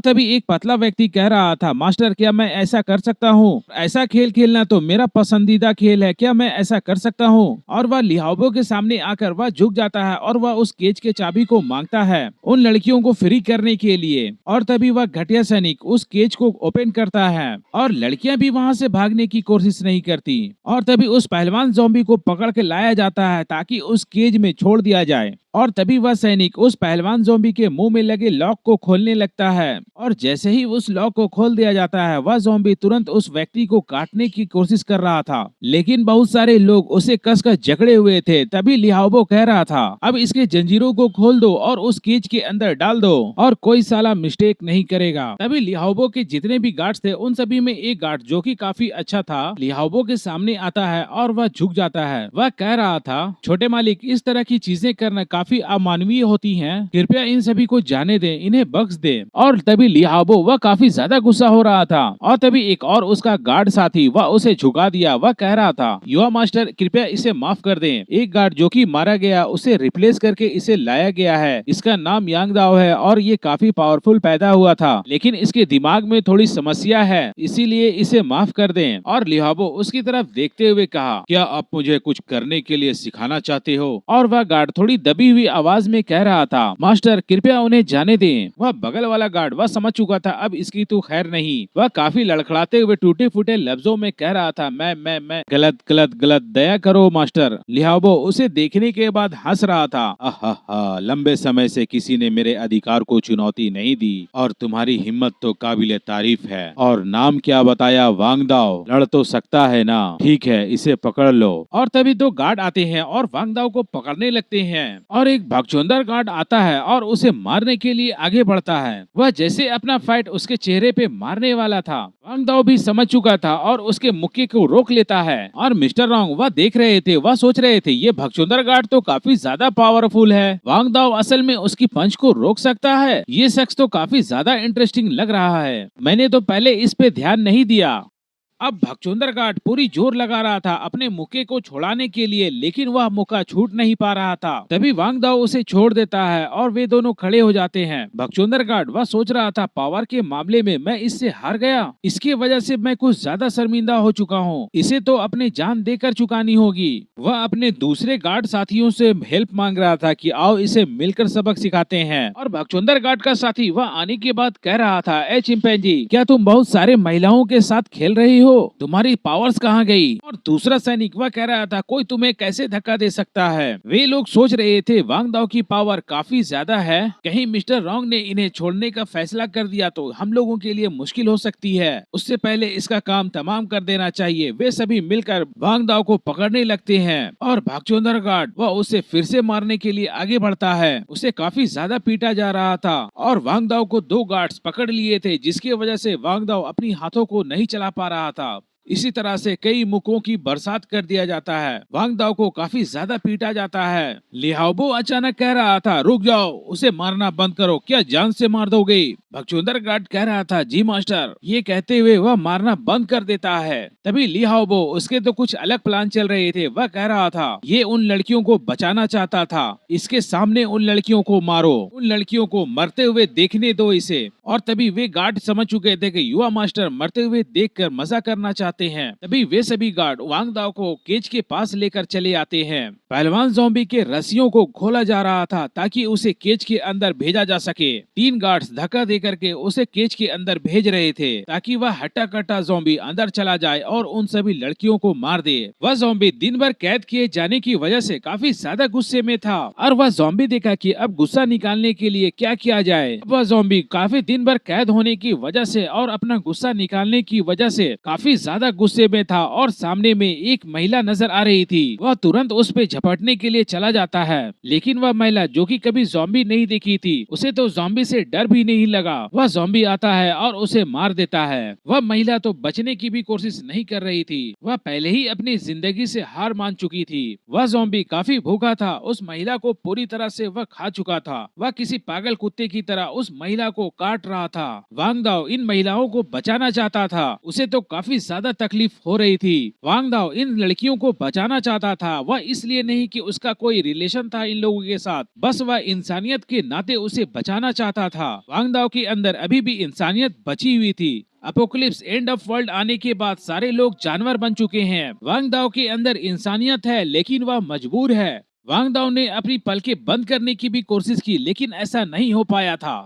तभी एक पतला व्यक्ति कह रहा था मास्टर क्या मैं ऐसा कर सकता हूँ, ऐसा खेल खेलना तो मेरा पसंदीदा खेल है, क्या मैं ऐसा कर सकता हूँ। और वह लिहाओबो के सामने आकर वह झुक जाता है और वह उस केज के चाबी को मांगता है उन लड़कियों को फ्री करने के लिए। और तभी वह घटिया सैनिक उस केज को ओपन करता है और लड़कियां भी वहां से भागने की कोशिश नहीं करती। और तभी उस पहलवान ज़ॉम्बी को पकड़ के लाया जाता है ताकि उस केज में छोड़ दिया जाए। और तभी वह सैनिक उस पहलवान ज़ॉम्बी के मुंह में लगे लॉक को खोलने लगता है और जैसे ही उस लॉक को खोल दिया जाता है वह ज़ॉम्बी तुरंत उस व्यक्ति को काटने की कोशिश कर रहा था, लेकिन बहुत सारे लोग उसे कसकर जकड़े हुए थे। तभी लिहाओबो कह रहा था अब इसके जंजीरों को खोल दो और उस केज के अंदर डाल दो और कोई साला मिस्टेक नहीं करेगा। तभी लिहाओबो के जितने भी गार्ड्स थे उन सभी में एक गार्ड जो कि काफी अच्छा था लिहाओबो के सामने आता है और वह झुक जाता है। वह कह रहा था छोटे मालिक इस तरह की चीजें करना काफी अमानवीय होती हैं, कृपया इन सभी को जाने दें, इन्हें बख्श दें। और तभी लिहाओबो वह काफी ज्यादा गुस्सा हो रहा था और तभी एक और उसका गार्ड साथी वह उसे झुका दिया। वह कह रहा था युवा मास्टर कृपया इसे माफ कर दें, एक गार्ड जो कि मारा गया उसे रिप्लेस करके इसे लाया गया है, इसका नाम यांग दाओ है और ये काफी पावरफुल पैदा हुआ था लेकिन इसके दिमाग में थोड़ी समस्या है इसीलिए इसे माफ कर दें। और लिहाओबो उसकी तरफ देखते हुए कहा क्या आप मुझे कुछ करने के लिए सिखाना चाहते हो। और वह गार्ड थोड़ी दबी हुई आवाज में कह रहा था मास्टर कृपया उन्हें जाने दें। वह बगल वाला गार्ड वह समझ चुका था अब इसकी तो खैर नहीं, वह काफी लड़खड़ाते हुए टूटे फूटे लफ्जों में कह रहा था मैं गलत गलत गलत, दया करो मास्टर। लिहाओबो उसे देखने के बाद हंस रहा था आहा, लंबे समय से किसी ने मेरे अधिकार को चुनौती नहीं दी और तुम्हारी हिम्मत तो काबिले तारीफ है। और नाम क्या बताया, वांग दाओ, लड़ तो सकता है ना, ठीक है इसे पकड़ लो। और तभी दो गार्ड आते हैं और वांग दाओ को पकड़ने लगते हैं और एक भगचोंदर गार्ड आता है और उसे मारने के लिए आगे बढ़ता है। वह जैसे अपना फाइट उसके चेहरे पे मारने वाला था वांग दाओ भी समझ चुका था और उसके मुक्के को रोक लेता है। और मिस्टर रॉन्ग वह देख रहे थे, वह सोच रहे थे ये भगचोंदर गार्ड तो काफी ज्यादा पावरफुल है, वांग दाओ असल में उसकी पंच को रोक सकता है, ये शख्स तो काफी ज्यादा इंटरेस्टिंग लग रहा है, मैंने तो पहले इस पे ध्यान नहीं दिया। अब भगचोंदर गार्ड पूरी जोर लगा रहा था अपने मुक्के को छुड़ाने के लिए लेकिन वह मुक्का छूट नहीं पा रहा था। तभी वांग दाओ उसे छोड़ देता है और वे दोनों खड़े हो जाते हैं। भगचोंदर गार्ड वह सोच रहा था पावर के मामले में मैं इससे हार गया, इसकी वजह से मैं कुछ ज्यादा शर्मिंदा हो चुका हूँ, इसे तो अपनी जान देकर चुकानी होगी। वह अपने दूसरे गार्ड साथियों से हेल्प मांग रहा था कि आओ इसे मिलकर सबक सिखाते हैं। और भगचोंदर गार्ड का साथी वह आने के बाद कह रहा था ए चिंपैंजी क्या तुम बहुत सारे महिलाओं के साथ खेल रही हो, तुम्हारी पावर्स कहाँ गई। और दूसरा सैनिक वह कह रहा था कोई तुम्हें कैसे धक्का दे सकता है। वे लोग सोच रहे थे वांग दाओ की पावर काफी ज्यादा है, कहीं मिस्टर रॉन्ग ने इन्हें छोड़ने का फैसला कर दिया तो हम लोगों के लिए मुश्किल हो सकती है, उससे पहले इसका काम तमाम कर देना चाहिए। वे सभी मिलकर वांग दाओ को पकड़ने लगते हैं और भगचोंदर गार्ड वह उसे फिर से मारने के लिए आगे बढ़ता है, उसे काफी ज्यादा पीटा जा रहा था और वांग दाओ को दो गार्ड्स पकड़ लिए थे जिसकी वजह से वांग दाओ अपनी हाथों को नहीं चला पा रहा था। इसी तरह से कई मुक्कों की बरसात कर दिया जाता है, वांग दाओ को काफी ज्यादा पीटा जाता है। लिहाओबो अचानक कह रहा था रुक जाओ, उसे मारना बंद करो, क्या जान से मार दोगे। भगचोंदर गार्ड कह रहा था जी मास्टर, ये कहते हुए वह मारना बंद कर देता है। तभी लिहाओबो उसके तो कुछ अलग प्लान चल रहे थे, वह कह रहा था ये उन लड़कियों को बचाना चाहता था, इसके सामने उन लड़कियों को मारो, उन लड़कियों को मरते हुए देखने दो इसे। और तभी वे गार्ड समझ चुके थे कि युवा मास्टर मरते हुए देखकर मजा करना चाहते जाते हैं। तभी वे सभी गार्ड वांग दाओ को केज के पास लेकर चले आते हैं। पहलवान ज़ॉम्बी के रस्सियों को खोला जा रहा था ताकि उसे केज के अंदर भेजा जा सके। 3 गार्ड्स धक्का देकर के उसे केज के अंदर भेज रहे थे ताकि वह हट्टा कट्टा ज़ॉम्बी अंदर चला जाए और उन सभी लड़कियों को मार दे। वह ज़ॉम्बी दिन भर कैद किए जाने की वजह से काफी ज्यादा गुस्से में था और वह ज़ॉम्बी देखा कि अब गुस्सा निकालने के लिए क्या किया जाए। वह ज़ॉम्बी काफी दिन भर कैद होने की वजह से और अपना गुस्सा निकालने की वजह से काफी ज्यादा गुस्से में था और सामने में एक महिला नजर आ रही थी। वह तुरंत उस पे झपटने के लिए चला जाता है, लेकिन वह महिला जो कि कभी ज़ॉम्बी नहीं देखी थी, उसे तो ज़ॉम्बी से डर भी नहीं लगा। वह ज़ॉम्बी आता है और उसे मार देता है। वह महिला तो बचने की भी कोशिश नहीं कर रही थी, वह पहले ही अपनी जिंदगी से हार मान चुकी थी। वह ज़ॉम्बी काफी भूखा था, उस महिला को पूरी तरह से वह खा चुका था। वह किसी पागल कुत्ते की तरह उस महिला को काट रहा था। वांग दाओ इन महिलाओं को बचाना चाहता था, उसे तो काफी ज्यादा तकलीफ हो रही थी। वांग दाओ इन लड़कियों को बचाना चाहता था, वह इसलिए नहीं कि उसका कोई रिलेशन था इन लोगों के साथ, बस वह इंसानियत के नाते उसे बचाना चाहता था। वांग दाओ के अंदर अभी भी इंसानियत बची हुई थी। अपोकलिप्स एंड ऑफ वर्ल्ड आने के बाद सारे लोग जानवर बन चुके हैं। वांग दाओ के अंदर इंसानियत है, लेकिन वह मजबूर है। वांग दाओ ने अपनी पलकें बंद करने की भी कोशिश की, लेकिन ऐसा नहीं हो पाया था।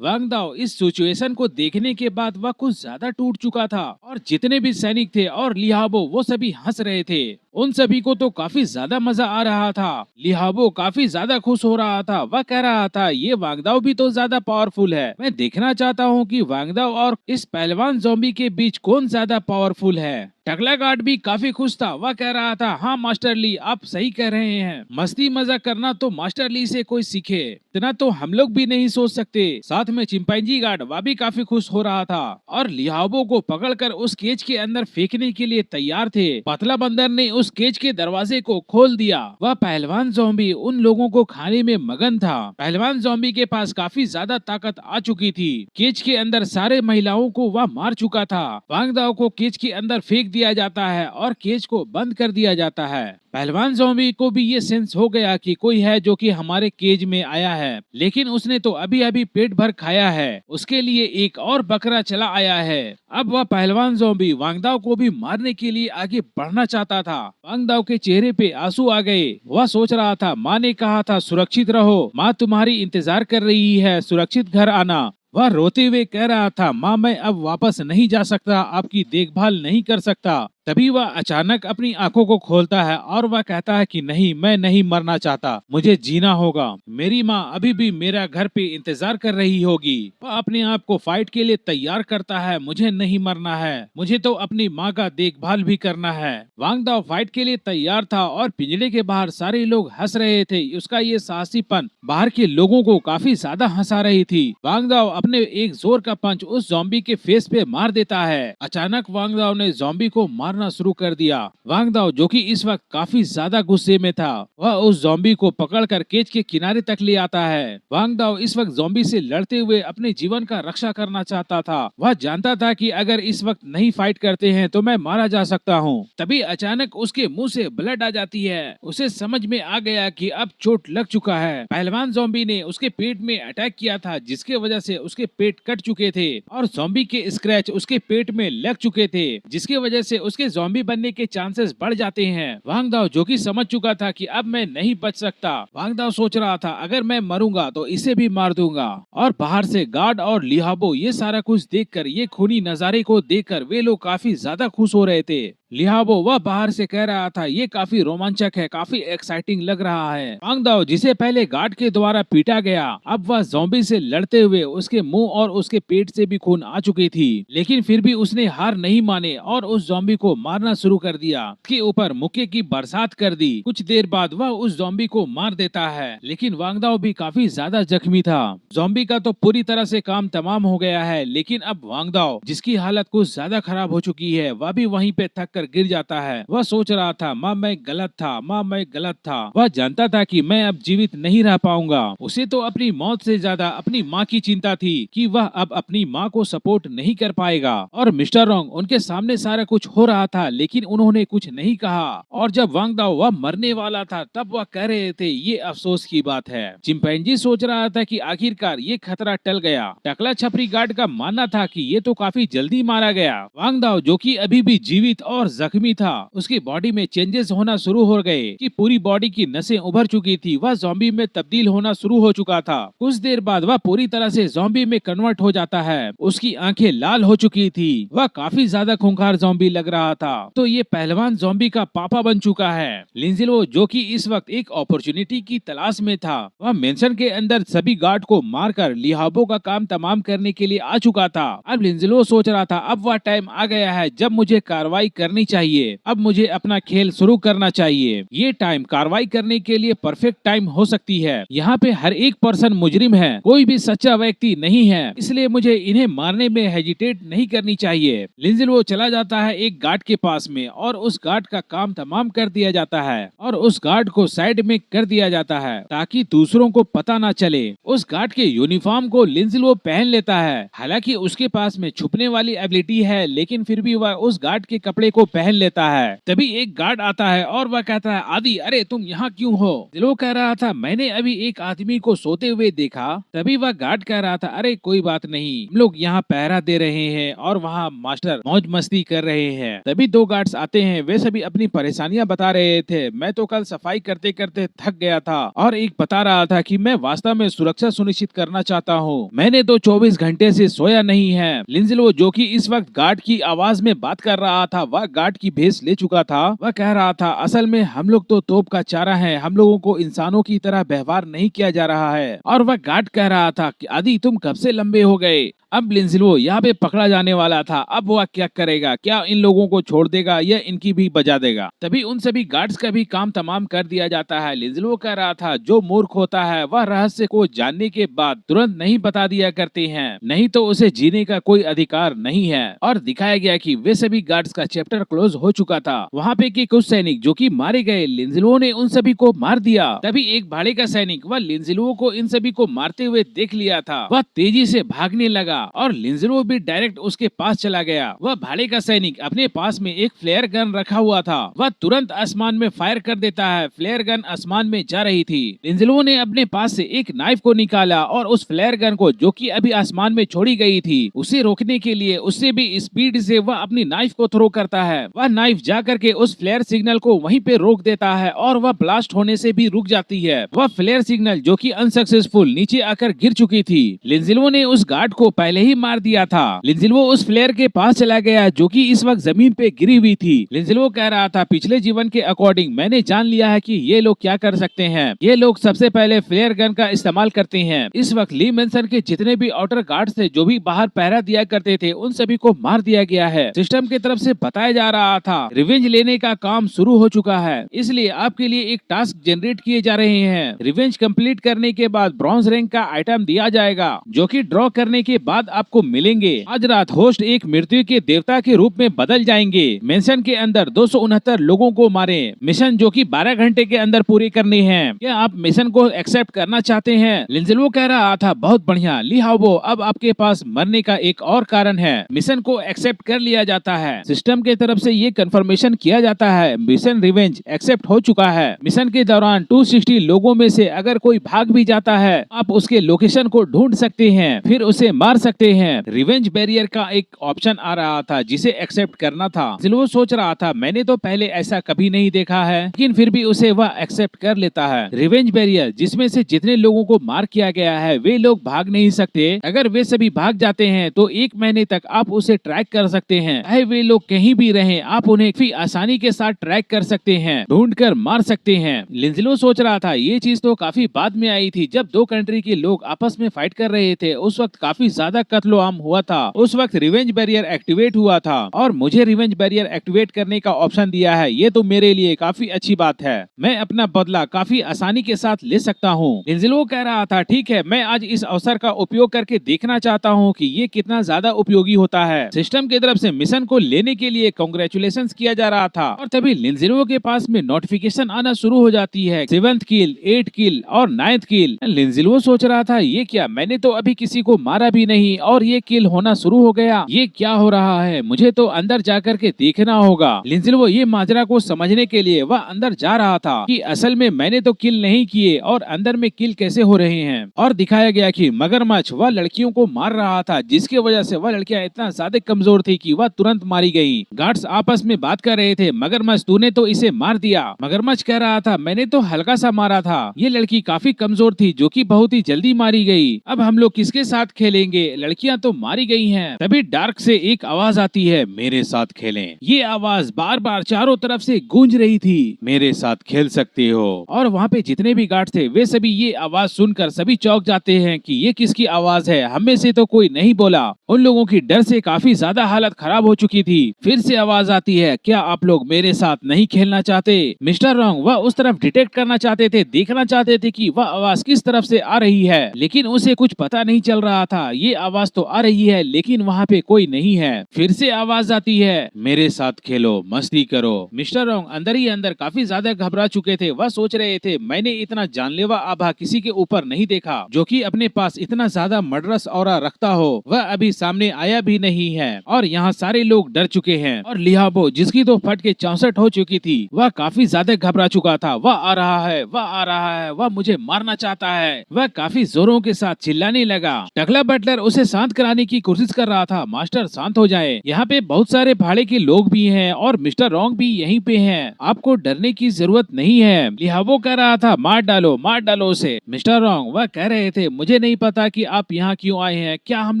वांग दाओ इस सिचुएशन को देखने के बाद वह कुछ ज्यादा टूट चुका था और जितने भी सैनिक थे और लिहाबो वो सभी हंस रहे थे। उन सभी को तो काफी ज्यादा मजा आ रहा था। लिहाबो काफी ज्यादा खुश हो रहा था। वह कह रहा था ये वांग दाओ भी तो ज्यादा पावरफुल है। मैं देखना चाहता हूँ कि वांग दाओ और इस पहलवान ज़ॉम्बी के बीच कौन ज्यादा पावरफुल है। टकला गार्ड भी काफी खुश था। वह कह रहा था हाँ मास्टर ली, आप सही कह रहे हैं, मस्ती मजा करना तो मास्टर ली से कोई सीखे, इतना तो हम लोग भी नहीं सोच सकते। साथ में चिंपैंजी गार्ड वह भी काफी खुश हो रहा था और लिहाबो को पकड़कर उस केज के अंदर फेंकने के लिए तैयार थे। पतला बंदर ने उस केज के दरवाजे को खोल दिया। वह पहलवान ज़ॉम्बी उन लोगों को खाने में मगन था। पहलवान ज़ॉम्बी के पास काफी ज्यादा ताकत आ चुकी थी। केज के अंदर सारे महिलाओं को वह मार चुका था। वांग दाओ को केज के अंदर फेंक दिया जाता है और केज को बंद कर दिया जाता है। पहलवान ज़ॉम्बी को भी ये सेंस हो गया कि कोई है जो कि हमारे केज में आया है, लेकिन उसने तो अभी अभी पेट भर खाया है, उसके लिए एक और बकरा चला आया है। अब वह पहलवान ज़ॉम्बी वांग दाओ को भी मारने के लिए आगे बढ़ना चाहता था। वांग दाओ के चेहरे पे आंसू आ गए। वह सोच रहा था माँ ने कहा था सुरक्षित रहो, माँ तुम्हारी इंतजार कर रही है, सुरक्षित घर आना। वह रोते हुए कह रहा था माँ मैं अब वापस नहीं जा सकता, आपकी देखभाल नहीं कर सकता। तभी वह अचानक अपनी आंखों को खोलता है और वह कहता है कि नहीं, मैं नहीं मरना चाहता, मुझे जीना होगा। मेरी माँ अभी भी मेरा घर पे इंतजार कर रही होगी। वह अपने आप को फाइट के लिए तैयार करता है, मुझे नहीं मरना है, मुझे तो अपनी माँ का देखभाल भी करना है। वांग दाओ फाइट के लिए तैयार था और पिंजरे के बाहर सारे लोग हंस रहे थे। उसका ये साहसीपन बाहर के लोगों को काफी ज्यादा हंसा रही थी। वांग दाओ अपने एक जोर का पंच उस ज़ॉम्बी के फेस पे मार देता है। अचानक वांग दाओ ने ज़ॉम्बी को मारना शुरू कर दिया। वांग दाओ जो कि इस वक्त काफी ज्यादा गुस्से में था, वह उस ज़ॉम्बी को पकड़कर केज के किनारे तक ले आता है। वांग दाओ इस वक्त ज़ॉम्बी से लड़ते हुए अपने जीवन का रक्षा करना चाहता था। वह जानता था कि अगर इस वक्त नहीं फाइट करते हैं तो मैं मारा जा सकता हूँ। तभी अचानक उसके मुंह से ब्लड आ जाती है। उसे समझ में आ गया कि अब चोट लग चुका है। पहलवान ज़ॉम्बी ने उसके पेट में अटैक किया था, जिसके वजह से उसके पेट कट चुके थे और ज़ॉम्बी के स्क्रैच उसके पेट में लग चुके थे, जिसके वजह से उसके ज़ॉम्बी बनने के चांसेस बढ़ जाते हैं। वांग दाओ जो कि समझ चुका था कि अब मैं नहीं बच सकता। वांग दाओ सोच रहा था अगर मैं मरूंगा तो इसे भी मार दूंगा। और बाहर से गार्ड और लिहाबो ये सारा कुछ देखकर, ये खूनी नजारे को देखकर वे लोग काफी ज्यादा खुश हो रहे थे। लिहाबो वह बाहर से कह रहा था ये काफी रोमांचक है, काफी एक्साइटिंग लग रहा है। वांग दाओ जिसे पहले गार्ड के द्वारा पीटा गया, अब वह ज़ॉम्बी से लड़ते हुए उसके मुंह और उसके पेट से भी खून आ चुकी थी, लेकिन फिर भी उसने हार नहीं माने और उस ज़ॉम्बी को मारना शुरू कर दिया। उसके ऊपर मुक्के की बरसात कर दी। कुछ देर बाद वह उस ज़ॉम्बी को मार देता है, लेकिन वांग दाओ भी काफी ज्यादा जख्मी था। ज़ॉम्बी का तो पूरी तरह से काम तमाम हो गया है, लेकिन अब वांग दाओ जिसकी हालत कुछ ज्यादा खराब हो चुकी है, वह भी वहीं पे थक कर कर गिर जाता है। वह सोच रहा था माँ मैं गलत था, माँ मैं गलत था। वह जानता था कि मैं अब जीवित नहीं रह पाऊंगा। उसे तो अपनी मौत से ज्यादा अपनी माँ की चिंता थी कि वह अब अपनी माँ को सपोर्ट नहीं कर पाएगा। और मिस्टर रॉन्ग उनके सामने सारा कुछ हो रहा था लेकिन उन्होंने कुछ नहीं कहा। और जब वांग दाओ वह मरने वाला था तब वह कह रहे थे ये अफसोस की बात है। चिंपैंजी सोच रहा था कि आखिरकार ये खतरा टल गया। टकला छपरी गार्ड का मानना था कि ये तो काफी जल्दी मारा गया। वांग दाओ जो कि अभी भी जीवित और जख्मी था, उसकी बॉडी में चेंजेस होना शुरू हो गए कि पूरी बॉडी की नसें उभर चुकी थी। वह ज़ॉम्बी में तब्दील होना शुरू हो चुका था। कुछ देर बाद वह पूरी तरह से ज़ॉम्बी में कन्वर्ट हो जाता है। उसकी आंखें लाल हो चुकी थी। वह काफी ज्यादा खूंखार ज़ॉम्बी लग रहा था। तो ये पहलवान ज़ॉम्बी का पापा बन चुका है। लिंजिलो जो कि इस वक्त एक अपॉर्चुनिटी की तलाश में था, वह मेंशन के अंदर सभी गार्ड को मारकर लिहाबो का काम तमाम करने के लिए आ चुका था। अब लिंजिलो सोच रहा था अब वह टाइम आ गया है जब मुझे कार्रवाई करनी चाहिए। अब मुझे अपना खेल शुरू करना चाहिए। ये टाइम कार्रवाई करने के लिए परफेक्ट टाइम हो सकती है। यहाँ पे हर एक पर्सन मुजरिम है, कोई भी सच्चा व्यक्ति नहीं है, इसलिए मुझे इन्हें मारने में हेजिटेट नहीं करनी चाहिए। लिंजिलो चला जाता है एक गार्ड के पास में और उस गार्ड का काम तमाम कर दिया जाता है और उस गार्ड को साइड में कर दिया जाता है ताकि दूसरों को पता ना चले। उस गार्ड के यूनिफॉर्म को लिंजिलो पहन लेता है। हालांकि उसके पास में छुपने वाली एबिलिटी है लेकिन फिर भी वह उस गार्ड के कपड़े को पहन लेता है। तभी एक गार्ड आता है और वह कहता है आदि अरे तुम यहाँ क्यों हो? लिंजिलो कह रहा था मैंने अभी एक आदमी को सोते हुए देखा। तभी वह गार्ड कह रहा था अरे कोई बात नहीं, हम लोग यहाँ पहरा दे रहे हैं और वहाँ मास्टर मौज मस्ती कर रहे हैं। तभी दो गार्ड्स आते हैं। वे सभी अपनी परेशानियां बता रहे थे। मैं तो कल सफाई करते करते थक गया था और एक बता रहा था कि मैं वास्तव में सुरक्षा सुनिश्चित करना चाहता हूँ। मैंने तो 24 घंटे से सोया नहीं है। लिंजिलो जो कि इस वक्त गार्ड की आवाज में बात कर रहा था, वह गार्ड की भेष ले चुका था। वह कह रहा था असल में हम लोग तो तोप का चारा है, हम लोगों को इंसानों की तरह व्यवहार नहीं किया जा रहा है। और वह गार्ड कह रहा था कि आदि तुम कब से लंबे हो गए। अब लिंजिलो यहाँ पे पकड़ा जाने वाला था। अब वह क्या करेगा? क्या इन लोगों को छोड़ देगा या इनकी भी बजा देगा? तभी उन सभी गार्ड्स का भी काम तमाम कर दिया जाता है। लिंजिलो कह रहा था जो मूर्ख होता है वह रहस्य को जानने के बाद तुरंत नहीं बता दिया करते हैं, नहीं तो उसे जीने का कोई अधिकार नहीं है। और दिखाया गया कि वे सभी गार्ड्स का चैप्टर क्लोज हो चुका था। वहाँ पे के कुछ सैनिक जो कि मारे गए, लिंजिलो ने उन सभी को मार दिया। तभी एक भाड़े का सैनिक वह लिंजिलो को इन सभी को मारते हुए देख लिया था। वह तेजी से भागने लगा और लिंजिलो भी डायरेक्ट उसके पास चला गया। वह भाड़े का सैनिक अपने पास में एक फ्लेयर गन रखा हुआ था। वह तुरंत आसमान में फायर कर देता है। फ्लेयर गन आसमान में जा रही थी। लिंजिलो ने अपने पास से एक नाइफ को निकाला और उस फ्लेयर गन को जो कि अभी आसमान में छोड़ी गई थी उसे रोकने के लिए उससे भी स्पीड से वह अपनी नाइफ को थ्रो करता है। वह नाइफ जा करके उस फ्लेयर सिग्नल को वहीं पे रोक देता है और वह ब्लास्ट होने से भी रुक जाती है। वह फ्लेयर सिग्नल जो कि अनसक्सेसफुल नीचे आकर गिर चुकी थी। लिंजिलो ने उस गार्ड को पहले ही मार दिया था। लिंजिलो उस फ्लेयर के पास चला गया जो कि इस वक्त जमीन पे गिरी हुई थी। लिंजिलो कह रहा था पिछले जीवन के अकॉर्डिंग मैंने जान लिया है कि ये लोग क्या कर सकते हैं। ये लोग सबसे पहले फ्लेयर गन का इस्तेमाल करते हैं। इस वक्त ली मेंशन के जितने भी आउटर गार्ड्स थे जो भी बाहर पहरा दिया करते थे उन सभी को मार दिया गया है। सिस्टम की तरफ से बताया जा रहा था रिवेंज लेने का काम शुरू हो चुका है, इसलिए आपके लिए एक टास्क जनरेट किए जा रहे हैं। रिवेंज कंप्लीट करने के बाद ब्रॉन्ज रैंक का आइटम दिया जाएगा जो कि ड्रॉ करने के बाद आपको मिलेंगे। आज रात होस्ट एक मृत्यु के देवता के रूप में बदल जाएंगे। मेंशन के अंदर 269 लोगों को मारे। मिशन जो कि 12 घंटे के अंदर पूरे करने हैं। क्या आप मिशन को एक्सेप्ट करना चाहते हैं? लिंजिलो कह रहा था बहुत बढ़िया ली हाओबो, अब आपके पास मरने का एक और कारण है। मिशन को एक्सेप्ट कर लिया जाता है। सिस्टम के तरफ से ये कंफर्मेशन किया जाता है मिशन रिवेंज एक्सेप्ट हो चुका है। मिशन के दौरान 260 लोगों में से अगर कोई भाग भी जाता है आप उसके लोकेशन को ढूंढ सकते हैं, फिर उसे मार सकते हैं। रिवेंज बैरियर का एक ऑप्शन आ रहा था जिसे एक्सेप्ट करना था। लिंजिलो सोच रहा था मैंने तो पहले ऐसा कभी नहीं देखा है, लेकिन फिर भी उसे वह एक्सेप्ट कर लेता है। रिवेंज बैरियर जिसमें से जितने लोगों को मार किया गया है वे लोग भाग नहीं सकते। अगर वे सभी भाग जाते हैं तो 1 महीने तक आप उसे ट्रैक कर सकते हैं। चाहे वे लोग कहीं भी रहें आप उन्हें काफी आसानी के साथ ट्रैक कर सकते हैं, ढूंढ कर मार सकते हैं। लिंजिलो सोच रहा था ये चीज तो काफी बाद में आई थी जब 2 कंट्री के लोग आपस में फाइट कर रहे थे। उस वक्त काफी ज्यादा ज्यादा कत्लो आम हुआ था उस वक्त रिवेंज बैरियर एक्टिवेट हुआ था और मुझे रिवेंज बैरियर एक्टिवेट करने का ऑप्शन दिया है। ये तो मेरे लिए काफी अच्छी बात है। मैं अपना बदला काफी आसानी के साथ ले सकता हूँ। लिंजिल वो कह रहा था, ठीक है, मैं आज इस अवसर का उपयोग करके देखना चाहता हूँ कि ये कितना ज्यादा उपयोगी होता है। सिस्टम की तरफ से मिशन को लेने के लिए कांग्रेचुलेशन किया जा रहा था और तभी लिंजिलो के पास में नोटिफिकेशन आना शुरू हो जाती है, 7th किल, 8th किल और 9th किल। लिंजिलो सोच रहा था, ये क्या, मैंने तो अभी किसी को मारा भी नहीं और ये किल होना शुरू हो गया, ये क्या हो रहा है, मुझे तो अंदर जाकर के देखना होगा। लिंजिलो ये माजरा को समझने के लिए वह अंदर जा रहा था कि असल में मैंने तो किल नहीं किए और अंदर में किल कैसे हो रहे हैं। और दिखाया गया कि मगरमच्छ वह लड़कियों को मार रहा था जिसकी वजह से वह लड़कियां इतना ज्यादा कमजोर थी कि वह तुरंत मारी गयी। गार्ड्स आपस में बात कर रहे थे, मगरमच्छ तूने तो इसे मार दिया। मगरमच्छ कह रहा था, मैंने तो हल्का सा मारा था, ये लड़की काफी कमजोर थी जो कि बहुत ही जल्दी मारी गई। अब हम लोग किसके साथ खेलेंगे, लड़कियां तो मारी गई हैं। तभी डार्क से एक आवाज आती है, मेरे साथ खेलें। ये आवाज बार बार चारों तरफ से गूंज रही थी, मेरे साथ खेल सकते हो। और वहाँ पे जितने भी गार्ड थे वे सभी ये आवाज सुनकर सभी चौंक जाते हैं कि ये किसकी आवाज है, हमें से तो कोई नहीं बोला। उन लोगों की डर से काफी ज्यादा हालत खराब हो चुकी थी। फिर से आवाज आती है, क्या आप लोग मेरे साथ नहीं खेलना चाहते। मिस्टर रॉन्ग वह उस तरफ डिटेक्ट करना चाहते थे, देखना चाहते थे कि वह आवाज किस तरफ से आ रही है, लेकिन उसे कुछ पता नहीं चल रहा था। ये आवाज तो आ रही है लेकिन वहाँ पे कोई नहीं है। फिर से आवाज आती है, मेरे साथ खेलो, मस्ती करो। मिस्टर रॉन्ग अंदर ही अंदर काफी ज्यादा घबरा चुके थे। वह सोच रहे थे, मैंने इतना जानलेवा आभा किसी के ऊपर नहीं देखा जो कि अपने पास इतना ज्यादा मर्डरस ऑरा रखता हो। वह अभी सामने आया भी नहीं है और यहाँ सारे लोग डर चुके हैं। और लिहाबो जिसकी तो फट के 64 हो चुकी थी, वह काफी ज्यादा घबरा चुका था। वह आ रहा है, वह आ रहा है, वह मुझे मारना चाहता है। वह काफी जोरों के साथ चिल्लाने लगा। टकला बटलर उसे शांत कराने की कोशिश कर रहा था, मास्टर शांत हो जाए, यहाँ पे बहुत सारे भाड़े के लोग भी हैं और मिस्टर रॉन्ग भी यहीं पे हैं, आपको डरने की जरूरत नहीं है। लिहाबो कह रहा था, मार डालो उसे। मिस्टर रॉन्ग वह कह रहे थे, मुझे नहीं पता कि आप यहाँ क्यों आए हैं, क्या हम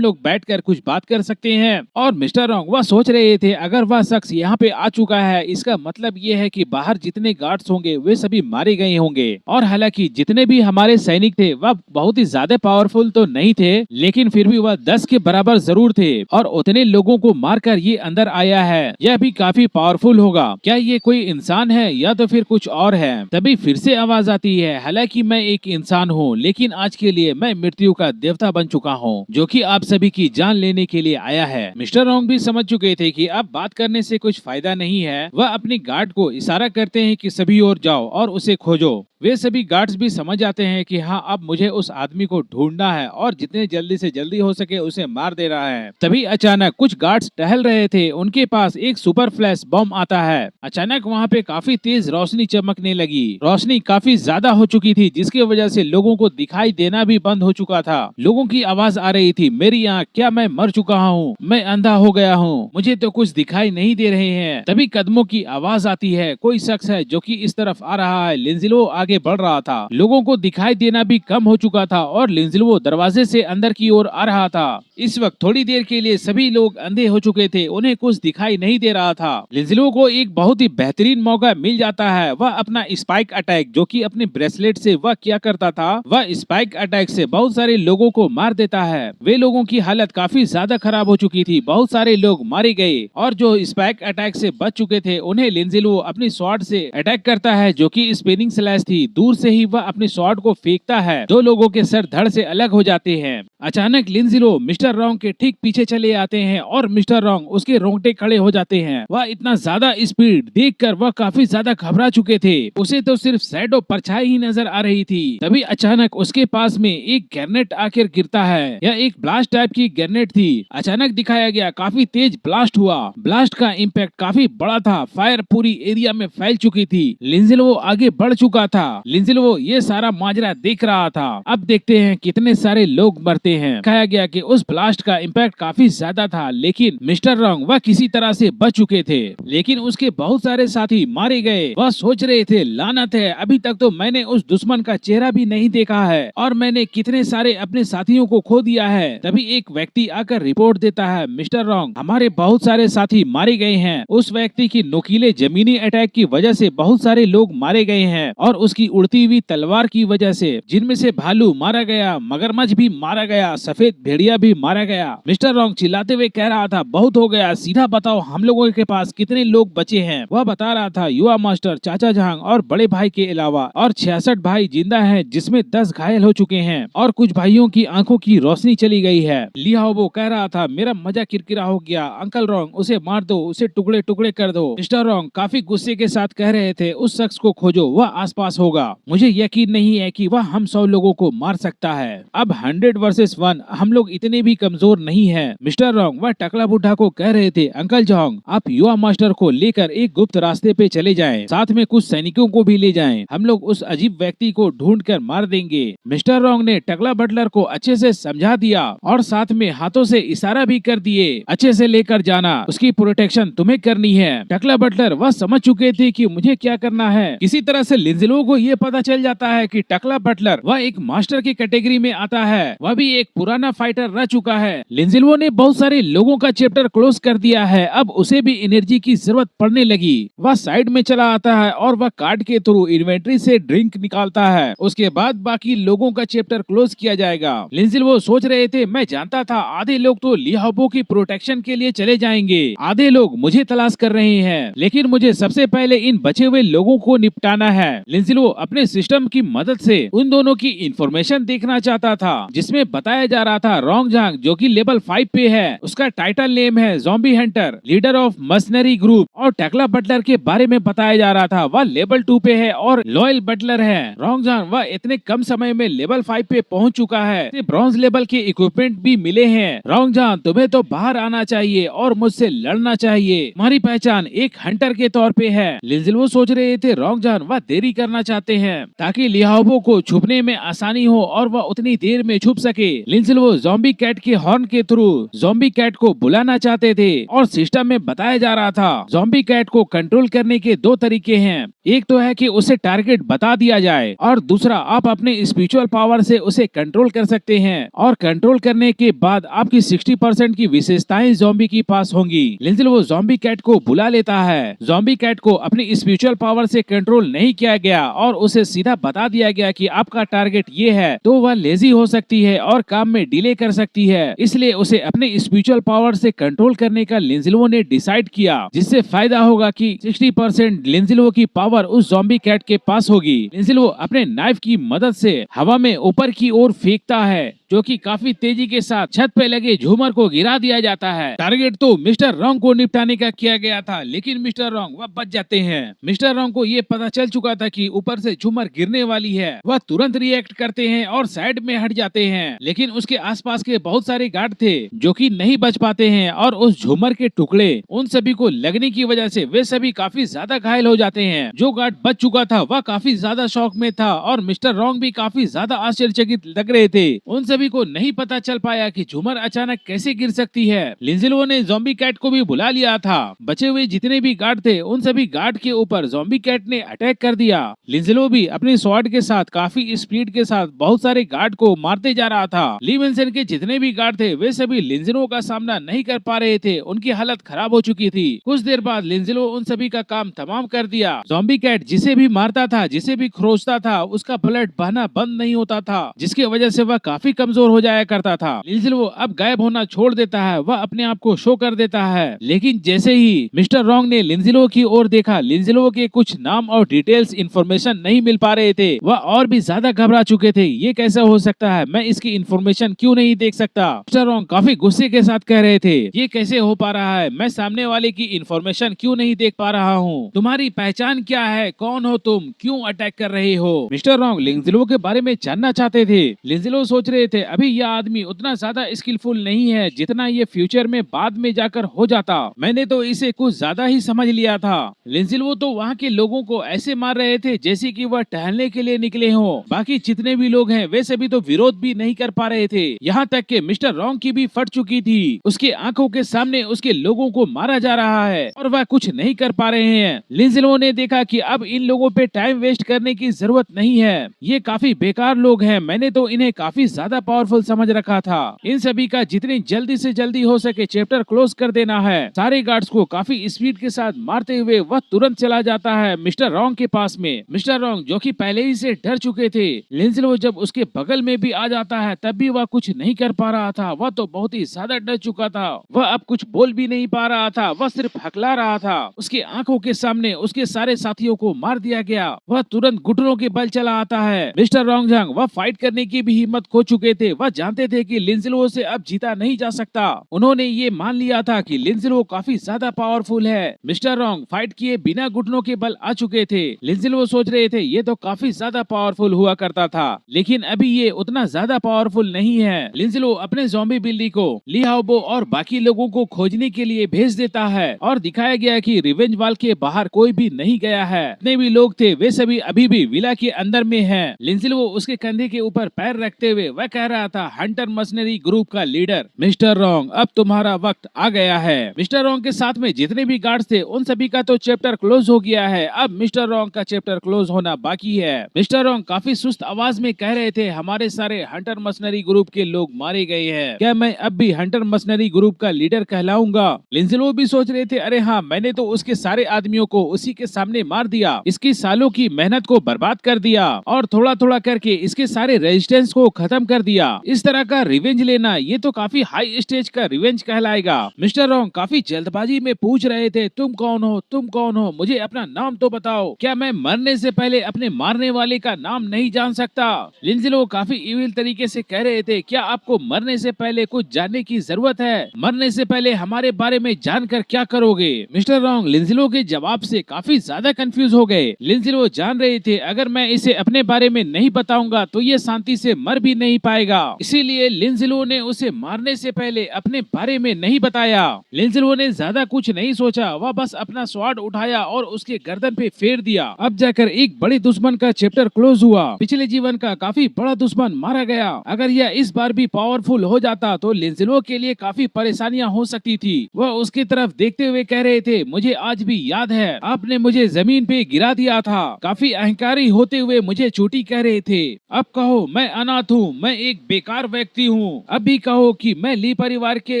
लोग बैठकर कुछ बात कर सकते हैं। और मिस्टर रॉन्ग वह सोच रहे थे, अगर वह शख्स यहाँ पे आ चुका है इसका मतलब ये है कि बाहर जितने गार्ड्स होंगे वे सभी मारे गए होंगे। और हालांकि जितने भी हमारे सैनिक थे वह बहुत ही ज्यादा पावरफुल तो नहीं थे, लेकिन फिर भी वह 10 के बराबर जरूर थे और उतने लोगों को मारकर ये अंदर आया है, यह भी काफी पावरफुल होगा। क्या ये कोई इंसान है या तो फिर कुछ और है। तभी फिर से आवाज आती है, हालांकि मैं एक इंसान हूँ लेकिन आज के लिए मैं मृत्यु का देवता बन चुका हूँ जो कि आप सभी की जान लेने के लिए आया है। मिस्टर रॉन्ग भी समझ चुके थे कि अब बात करने से कुछ फायदा नहीं है। वह अपने गार्ड को इशारा करते हैं कि सभी और जाओ और उसे खोजो। वे सभी गार्ड्स भी समझ जाते हैं कि हाँ अब मुझे उस आदमी को ढूंढना है और जितने जल्दी से जल्दी हो सके उसे मार दे रहा है। तभी अचानक कुछ गार्ड्स टहल रहे थे, उनके पास एक सुपर फ्लैश बम आता है। अचानक वहाँ पे काफी तेज रोशनी चमकने लगी। रोशनी काफी ज्यादा हो चुकी थी जिसकी वजह से लोगों को दिखाई देना भी बंद हो चुका था। लोगों की आवाज आ रही थी, मेरी आँख, क्या मैं मर चुका हूँ, मैं अंधा हो गया हूँ, मुझे तो कुछ दिखाई नहीं दे रहे हैं। तभी कदमों की आवाज आती है, कोई शख्स है जो कि इस तरफ आ रहा है। लिंजिलो आगे बढ़ रहा था, लोगों को दिखाई देना भी कम हो चुका था और लिंजिलो दरवाजे से अंदर की ओर आ रहा था। इस वक्त थोड़ी देर के लिए सभी लोग अंधे हो चुके थे, उन्हें कुछ दिखाई नहीं दे रहा था। लिंजिलो को एक बहुत ही बेहतरीन मौका मिल जाता है। वह अपना स्पाइक अटैक जो कि अपने ब्रेसलेट से वह क्या करता था, वह स्पाइक अटैक से बहुत सारे लोगों को मार देता है। वे लोगों की हालत काफी ज्यादा खराब हो चुकी थी, बहुत सारे लोग मारे गए और जो स्पाइक अटैक से बच चुके थे उन्हें लिंजिलो अपनी स्वॉर्ड से अटैक करता है जो कि स्पिनिंग स्लैश थी। दूर से ही वह अपने स्वॉर्ड को फेंकता है, दो लोगों के सर धड़ से अलग हो जाते हैं। अचानक लिंजिलो मिस्टर रॉन्ग के ठीक पीछे चले आते हैं और मिस्टर रॉन्ग उसके रोंगटे खड़े हो जाते हैं। वह इतना ज्यादा स्पीड देखकर वह काफी ज्यादा घबरा चुके थे, उसे तो सिर्फ शैडो परछाई ही नजर आ रही थी। तभी अचानक उसके पास में एक ग्रेनेड आकर गिरता है, यह एक ब्लास्ट टाइप की ग्रेनेड थी। अचानक दिखाया गया काफी तेज ब्लास्ट हुआ, ब्लास्ट का इम्पैक्ट काफी बड़ा था, फायर पूरी एरिया में फैल चुकी थी। लिंजिलो आगे बढ़ चुका था, लिंजिलो ये सारा माजरा देख रहा था। अब देखते हैं कितने सारे लोग मरते हैं। कहा गया कि उस ब्लास्ट का इम्पैक्ट काफी ज्यादा था लेकिन मिस्टर रॉन्ग वह किसी तरह से बच चुके थे, लेकिन उसके बहुत सारे साथी मारे गए। वह सोच रहे थे, लानत है, अभी तक तो मैंने उस दुश्मन का चेहरा भी नहीं देखा है और मैंने कितने सारे अपने साथियों को खो दिया है। तभी एक व्यक्ति आकर रिपोर्ट देता है, मिस्टर रॉन्ग हमारे बहुत सारे साथी मारे गए हैं। उस व्यक्ति की नुकीले जमीनी अटैक की वजह से बहुत सारे लोग मारे गए हैं और उसकी उड़ती हुई तलवार की वजह से, जिनमें से भालू मारा गया, मगरमच्छ भी मारा गया, सफेद भेड़िया भी मारा गया। मिस्टर रॉन्ग चिल्लाते हुए कह रहा था, बहुत हो गया, सीधा बताओ हम लोगों के पास कितने लोग बचे हैं। वह बता रहा था, युवा मास्टर, चाचा जहांग और बड़े भाई के अलावा और 66 भाई जिंदा हैं, जिसमें 10 घायल हो चुके हैं और कुछ भाइयों की आंखों की रोशनी चली गई है। ली हाओबो कह रहा था, मेरा मजा किरकिरा हो गया, अंकल रॉन्ग उसे मार दो, उसे टुकड़े टुकड़े कर दो। मिस्टर रॉन्ग काफी गुस्से के साथ कह रहे थे, उस शख्स को खोजो, वह आसपास होगा, मुझे यकीन नहीं है कि वह हम 100 लोगों को मार सकता है। अब 100 वर्सेस 1, हम लोग इतने भी कमजोर नहीं है। मिस्टर रॉन्ग वह टकला बुढ़ा को कह रहे थे, अंकल जोंग आप युवा मास्टर को लेकर एक गुप्त रास्ते पे चले जाएं, साथ में कुछ सैनिकों को भी ले जाएं, हम लोग उस अजीब व्यक्ति को ढूंढ कर मार देंगे। मिस्टर रॉन्ग ने टकला बटलर को अच्छे से समझा दिया और साथ में हाथों से इशारा भी कर दिए, अच्छे से लेकर जाना, उसकी प्रोटेक्शन तुम्हें करनी है। टकला बटलर वह समझ चुके थे कि मुझे क्या करना है। किसी तरह से लिंजिलो को ये पता चल जाता है कि टकला बटलर वह एक मास्टर की कैटेगरी में आता है, वह भी एक पुराना फाइटर रह चुका है। लिंजिलो ने बहुत सारे लोगों का चैप्टर क्लोज कर दिया है, अब उसे भी एनर्जी की जरूरत पड़ने लगी। वह साइड में चला आता है और वह कार्ड के थ्रू इन्वेंट्री से ड्रिंक निकालता है, उसके बाद बाकी लोगों का चैप्टर क्लोज किया जाएगा। लिंजिलो सोच रहे थे, मैं जानता था आधे लोग तो ली हाओबो की प्रोटेक्शन के लिए चले जाएंगे, आधे लोग मुझे तलाश कर रहे हैं, लेकिन मुझे सबसे पहले इन बचे हुए लोगों को निपटाना है। लिंजिलो अपने सिस्टम की मदद से उन दोनों की इंफॉर्मेशन देखना चाहता था, जिसमें बताया जा रहा था रोंग जांग जो कि लेवल 5 पे है, उसका टाइटल नेम है zombie Hunter, leader of mercenary group, और टकला बटलर के बारे में बताया जा रहा था, वह लेवल 2 पे है और लॉयल बटलर है। रोंग जांग वह इतने कम समय में लेवल 5 पे पहुंच चुका है, ब्रॉन्ज लेवल के इक्विपमेंट भी मिले हैं। रोंग जांग तुम्हें तो बाहर आना चाहिए और मुझसे लड़ना चाहिए, तुम्हारी पहचान एक हंटर के तौर पे है। लिंजिलो सोच रहे थे रोंग जांग वह देरी करना चाहते हैं ताकि ली हाओबो को छुपने में आसानी हो और वह उतनी देर में छुप सके। लिंजिलो ज़ॉम्बी कैट के हॉर्न के थ्रू ज़ॉम्बी कैट को बुलाना चाहते थे और सिस्टम में बताया जा रहा था ज़ॉम्बी कैट को कंट्रोल करने के 2 तरीके हैं, एक तो है कि उसे टारगेट बता दिया जाए और दूसरा आप अपने स्पिरिचुअल पावर से उसे कंट्रोल कर सकते हैं और कंट्रोल करने के बाद आपकी 60% की विशेषताएं ज़ॉम्बी के पास होंगी। लिंजिलो ज़ॉम्बी कैट को बुला लेता है, ज़ॉम्बी कैट को अपनी स्पिरिचुअल पावर से कंट्रोल नहीं किया गया और उसे सीधा बता दिया गया कि आपका टारगेट ये है, तो वह लेजी हो सकती है और काम में डिले कर सकती है, इसलिए उसे अपने स्पिरिचुअल पावर से कंट्रोल करने का लिंजिलो ने डिसाइड किया, जिससे फायदा होगा कि 60% लिंजिलो की पावर उस ज़ॉम्बी कैट के पास होगी। लिंजिलो अपने नाइफ की मदद से हवा में ऊपर की ओर फेंकता है, जो कि काफी तेजी के साथ छत पे लगे झूमर को गिरा दिया जाता है। टारगेट तो मिस्टर रॉन्ग को निपटाने का किया गया था, लेकिन मिस्टर रॉन्ग वह बच जाते हैं। मिस्टर रॉन्ग को ये पता चल चुका था कि ऊपर से झूमर गिरने वाली है, वह तुरंत रिएक्ट करते हैं और साइड में हट जाते हैं, लेकिन उसके आसपास के बहुत सारे गार्ड थे जो कि नहीं बच पाते हैं और उस झूमर के टुकड़े उन सभी को लगने की वजह से वे सभी काफी ज्यादा घायल हो जाते हैं। जो गार्ड बच चुका था वह काफी ज्यादा शौक में था और मिस्टर रॉन्ग भी काफी ज्यादा आश्चर्यचकित लग रहे थे। उन सभी को नहीं पता चल पाया कि झूमर अचानक कैसे गिर सकती है। लिंजिलो ने ज़ॉम्बी कैट को भी बुला लिया था, बचे हुए जितने भी गार्ड थे उन सभी गार्ड के ऊपर ज़ॉम्बी कैट ने अटैक कर दिया। लिंजिलो भी अपने स्वॉर्ड के साथ काफी स्पीड के साथ बहुत सारे गार्ड को मारते जा रहा था। ली विंसेंट के जितने भी गार्ड थे वे सभी लिंजिलो का सामना नहीं कर पा रहे थे, उनकी हालत खराब हो चुकी थी। कुछ देर बाद लिंजिलो उन सभी का काम तमाम कर दिया। ज़ॉम्बी कैट जिसे भी मारता था, जिसे भी खरोचता था, उसका ब्लड बहना बंद नहीं होता था, जिसकी वजह से वह काफी कमजोर हो जाया करता था। लिंजिलो अब गायब होना छोड़ देता है, वह अपने आप को शो कर देता है, लेकिन जैसे ही मिस्टर रॉन्ग ने लिंजिलो की ओर देखा, लिंजिलो के कुछ नाम और डिटेल्स इंफॉर्मेशन नहीं मिल पा रहे थे, वह और भी ज्यादा घबरा चुके थे। ये कैसे हो सकता है, मैं इसकी इंफॉर्मेशन क्यों नहीं देख सकता? मिस्टर रॉन्ग काफी गुस्से के साथ कह रहे थे, ये कैसे हो पा रहा है, मैं सामने वाले की इंफॉर्मेशन क्यों नहीं देख पा रहा हूँ? तुम्हारी पहचान क्या है, कौन हो तुम, क्यों अटैक कर रहे हो? मिस्टर रॉन्ग लिंजिलो के बारे में जानना चाहते थे। लिंजिलो सोच रहे थे अभी यह आदमी उतना ज्यादा स्किलफुल नहीं है जितना ये फ्यूचर में बाद में जाकर हो जाता, मैंने तो इसे कुछ ज्यादा ही समझ लिया था। लिंजिलो तो वहाँ के लोगों को ऐसे मार रहे थे जैसे कि वह टहलने के लिए निकले हों, बाकी जितने भी लोग हैं वे सभी तो विरोध भी नहीं कर पा रहे थे। यहाँ तक कि मिस्टर रॉन्ग की भी फट चुकी थी, उसके आंखों के सामने उसके लोगों को मारा जा रहा है और वह कुछ नहीं कर पा रहे हैं। लिंजिलो ने देखा कि अब इन लोगों पे टाइम वेस्ट करने की जरूरत नहीं है, ये काफी बेकार लोग हैं, मैंने तो इन्हें काफी ज्यादा पावरफुल समझ रखा था। इन सभी का जितनी जल्दी से जल्दी हो सके चैप्टर क्लोज कर देना है। सारे गार्ड्स को काफी स्पीड के साथ मारते हुए वह तुरंत चला जाता है मिस्टर रॉन्ग के पास में। मिस्टर रॉन्ग जो कि पहले ही से डर चुके थे, लिंजिलो जब उसके बगल में भी आ जाता है तब भी वह कुछ नहीं कर पा रहा था। वह तो बहुत ही ज्यादा डर चुका था। वह अब कुछ बोल भी नहीं पा रहा था, वह सिर्फ हकला रहा था। उसके आंखों के सामने उसके सारे साथियों को मार दिया गया। वह तुरंत घुटनों के बल चला आता है। मिस्टर रॉन्गजंग वह फाइट करने की भी हिम्मत खो चुके थे। वह जानते थे कि लिंजिलो से अब जीता नहीं जा सकता। उन्होंने ये मान लिया था कि लिंजिलो काफी ज्यादा पावरफुल है। मिस्टर रॉन्ग फाइट किए बिना घुटनों के बल आ चुके थे। लिंजिलो सोच रहे थे ये तो काफी ज्यादा पावरफुल हुआ करता था, लेकिन अभी ये उतना ज्यादा पावरफुल नहीं है। लिंजिलो अपने ज़ॉम्बी बिल्ली को ली हाओबो और बाकी लोगों को खोजने के लिए भेज देता है और दिखाया गया कि रिवेंज वॉल के बाहर कोई भी नहीं गया है। जितने भी लोग थे वे सभी अभी भी विला के अंदर में हैं। लिंजिलो उसके कंधे के ऊपर पैर रखते हुए वह कह रहा था, हंटर मर्सनरी ग्रुप का लीडर मिस्टर रॉन्ग अब तुम्हारा वक्त आ गया है। मिस्टर रॉन्ग के साथ में जितने भी गार्ड्स थे उन सभी का तो चैप्टर क्लोज हो गया है। अब मिस्टर रॉन्ग का चैप्टर क्लोज होना बाकी है। मिस्टर रॉन्ग काफी सुस्त आवाज में कह रहे थे, हमारे सारे हंटर मर्सनरी ग्रुप के लोग मारे गए हैं। क्या मैं अब भी हंटर मर्सनरी ग्रुप का लीडर कहलाऊंगा? लिंजिलो भी सोच रहे थे, अरे हाँ, मैंने तो उसके सारे आदमियों को उसी के सामने मार दिया, इसकी सालों की मेहनत को बर्बाद कर दिया और थोड़ा थोड़ा करके इसके सारे रेजिस्टेंस को खत्म कर दिया। इस तरह का रिवेंज लेना ये तो काफी हाई स्टेज का रिवेंज कहलाएगा। मिस्टर रॉन्ग काफी जल्दबाजी में पूछ रहे थे, तुम कौन हो, तुम कौन हो, मुझे अपना नाम तो बताओ। क्या मैं मरने से पहले अपने मारने वाले का नाम नहीं जान सकता? लिंजिलो काफी इविल तरीके से कह रहे थे, क्या आपको मरने से पहले कुछ जानने की जरूरत है? मरने से पहले हमारे बारे में जानकर क्या करोगे? मिस्टर रॉन्ग लिंजिलो के जवाब से काफी ज्यादा कंफ्यूज हो गए। लिंजिलो जान रहे थे अगर मैं इसे अपने बारे में नहीं बताऊंगा तो ये शांति से मर भी नहीं पाएगा, इसीलिए लिंजिलो ने उसे मारने से पहले अपने बारे में नहीं बताया। लिंजिलो ने ज्यादा कुछ नहीं सोचा, वह बस अपना स्वॉर्ड उठाया और उसके गर्दन पे फेर दिया। अब जाकर एक बड़े दुश्मन का चैप्टर क्लोज हुआ। पिछले जीवन का काफी बड़ा दुश्मन मारा गया। अगर यह इस बार भी पावरफुल हो जाता तो लिंजिलो के लिए काफी परेशानियां हो सकती थी। वह उसकी तरफ देखते हुए कह रहे थे, मुझे आज भी याद है आपने मुझे जमीन पे गिरा दिया था। काफी अहंकारी होते हुए मुझे चोटी कह रहे थे। अब कहो मैं अनाथ हूँ, मैं एक बेकार व्यक्ति हूँ। अब भी कहो कि मैं ली परिवार के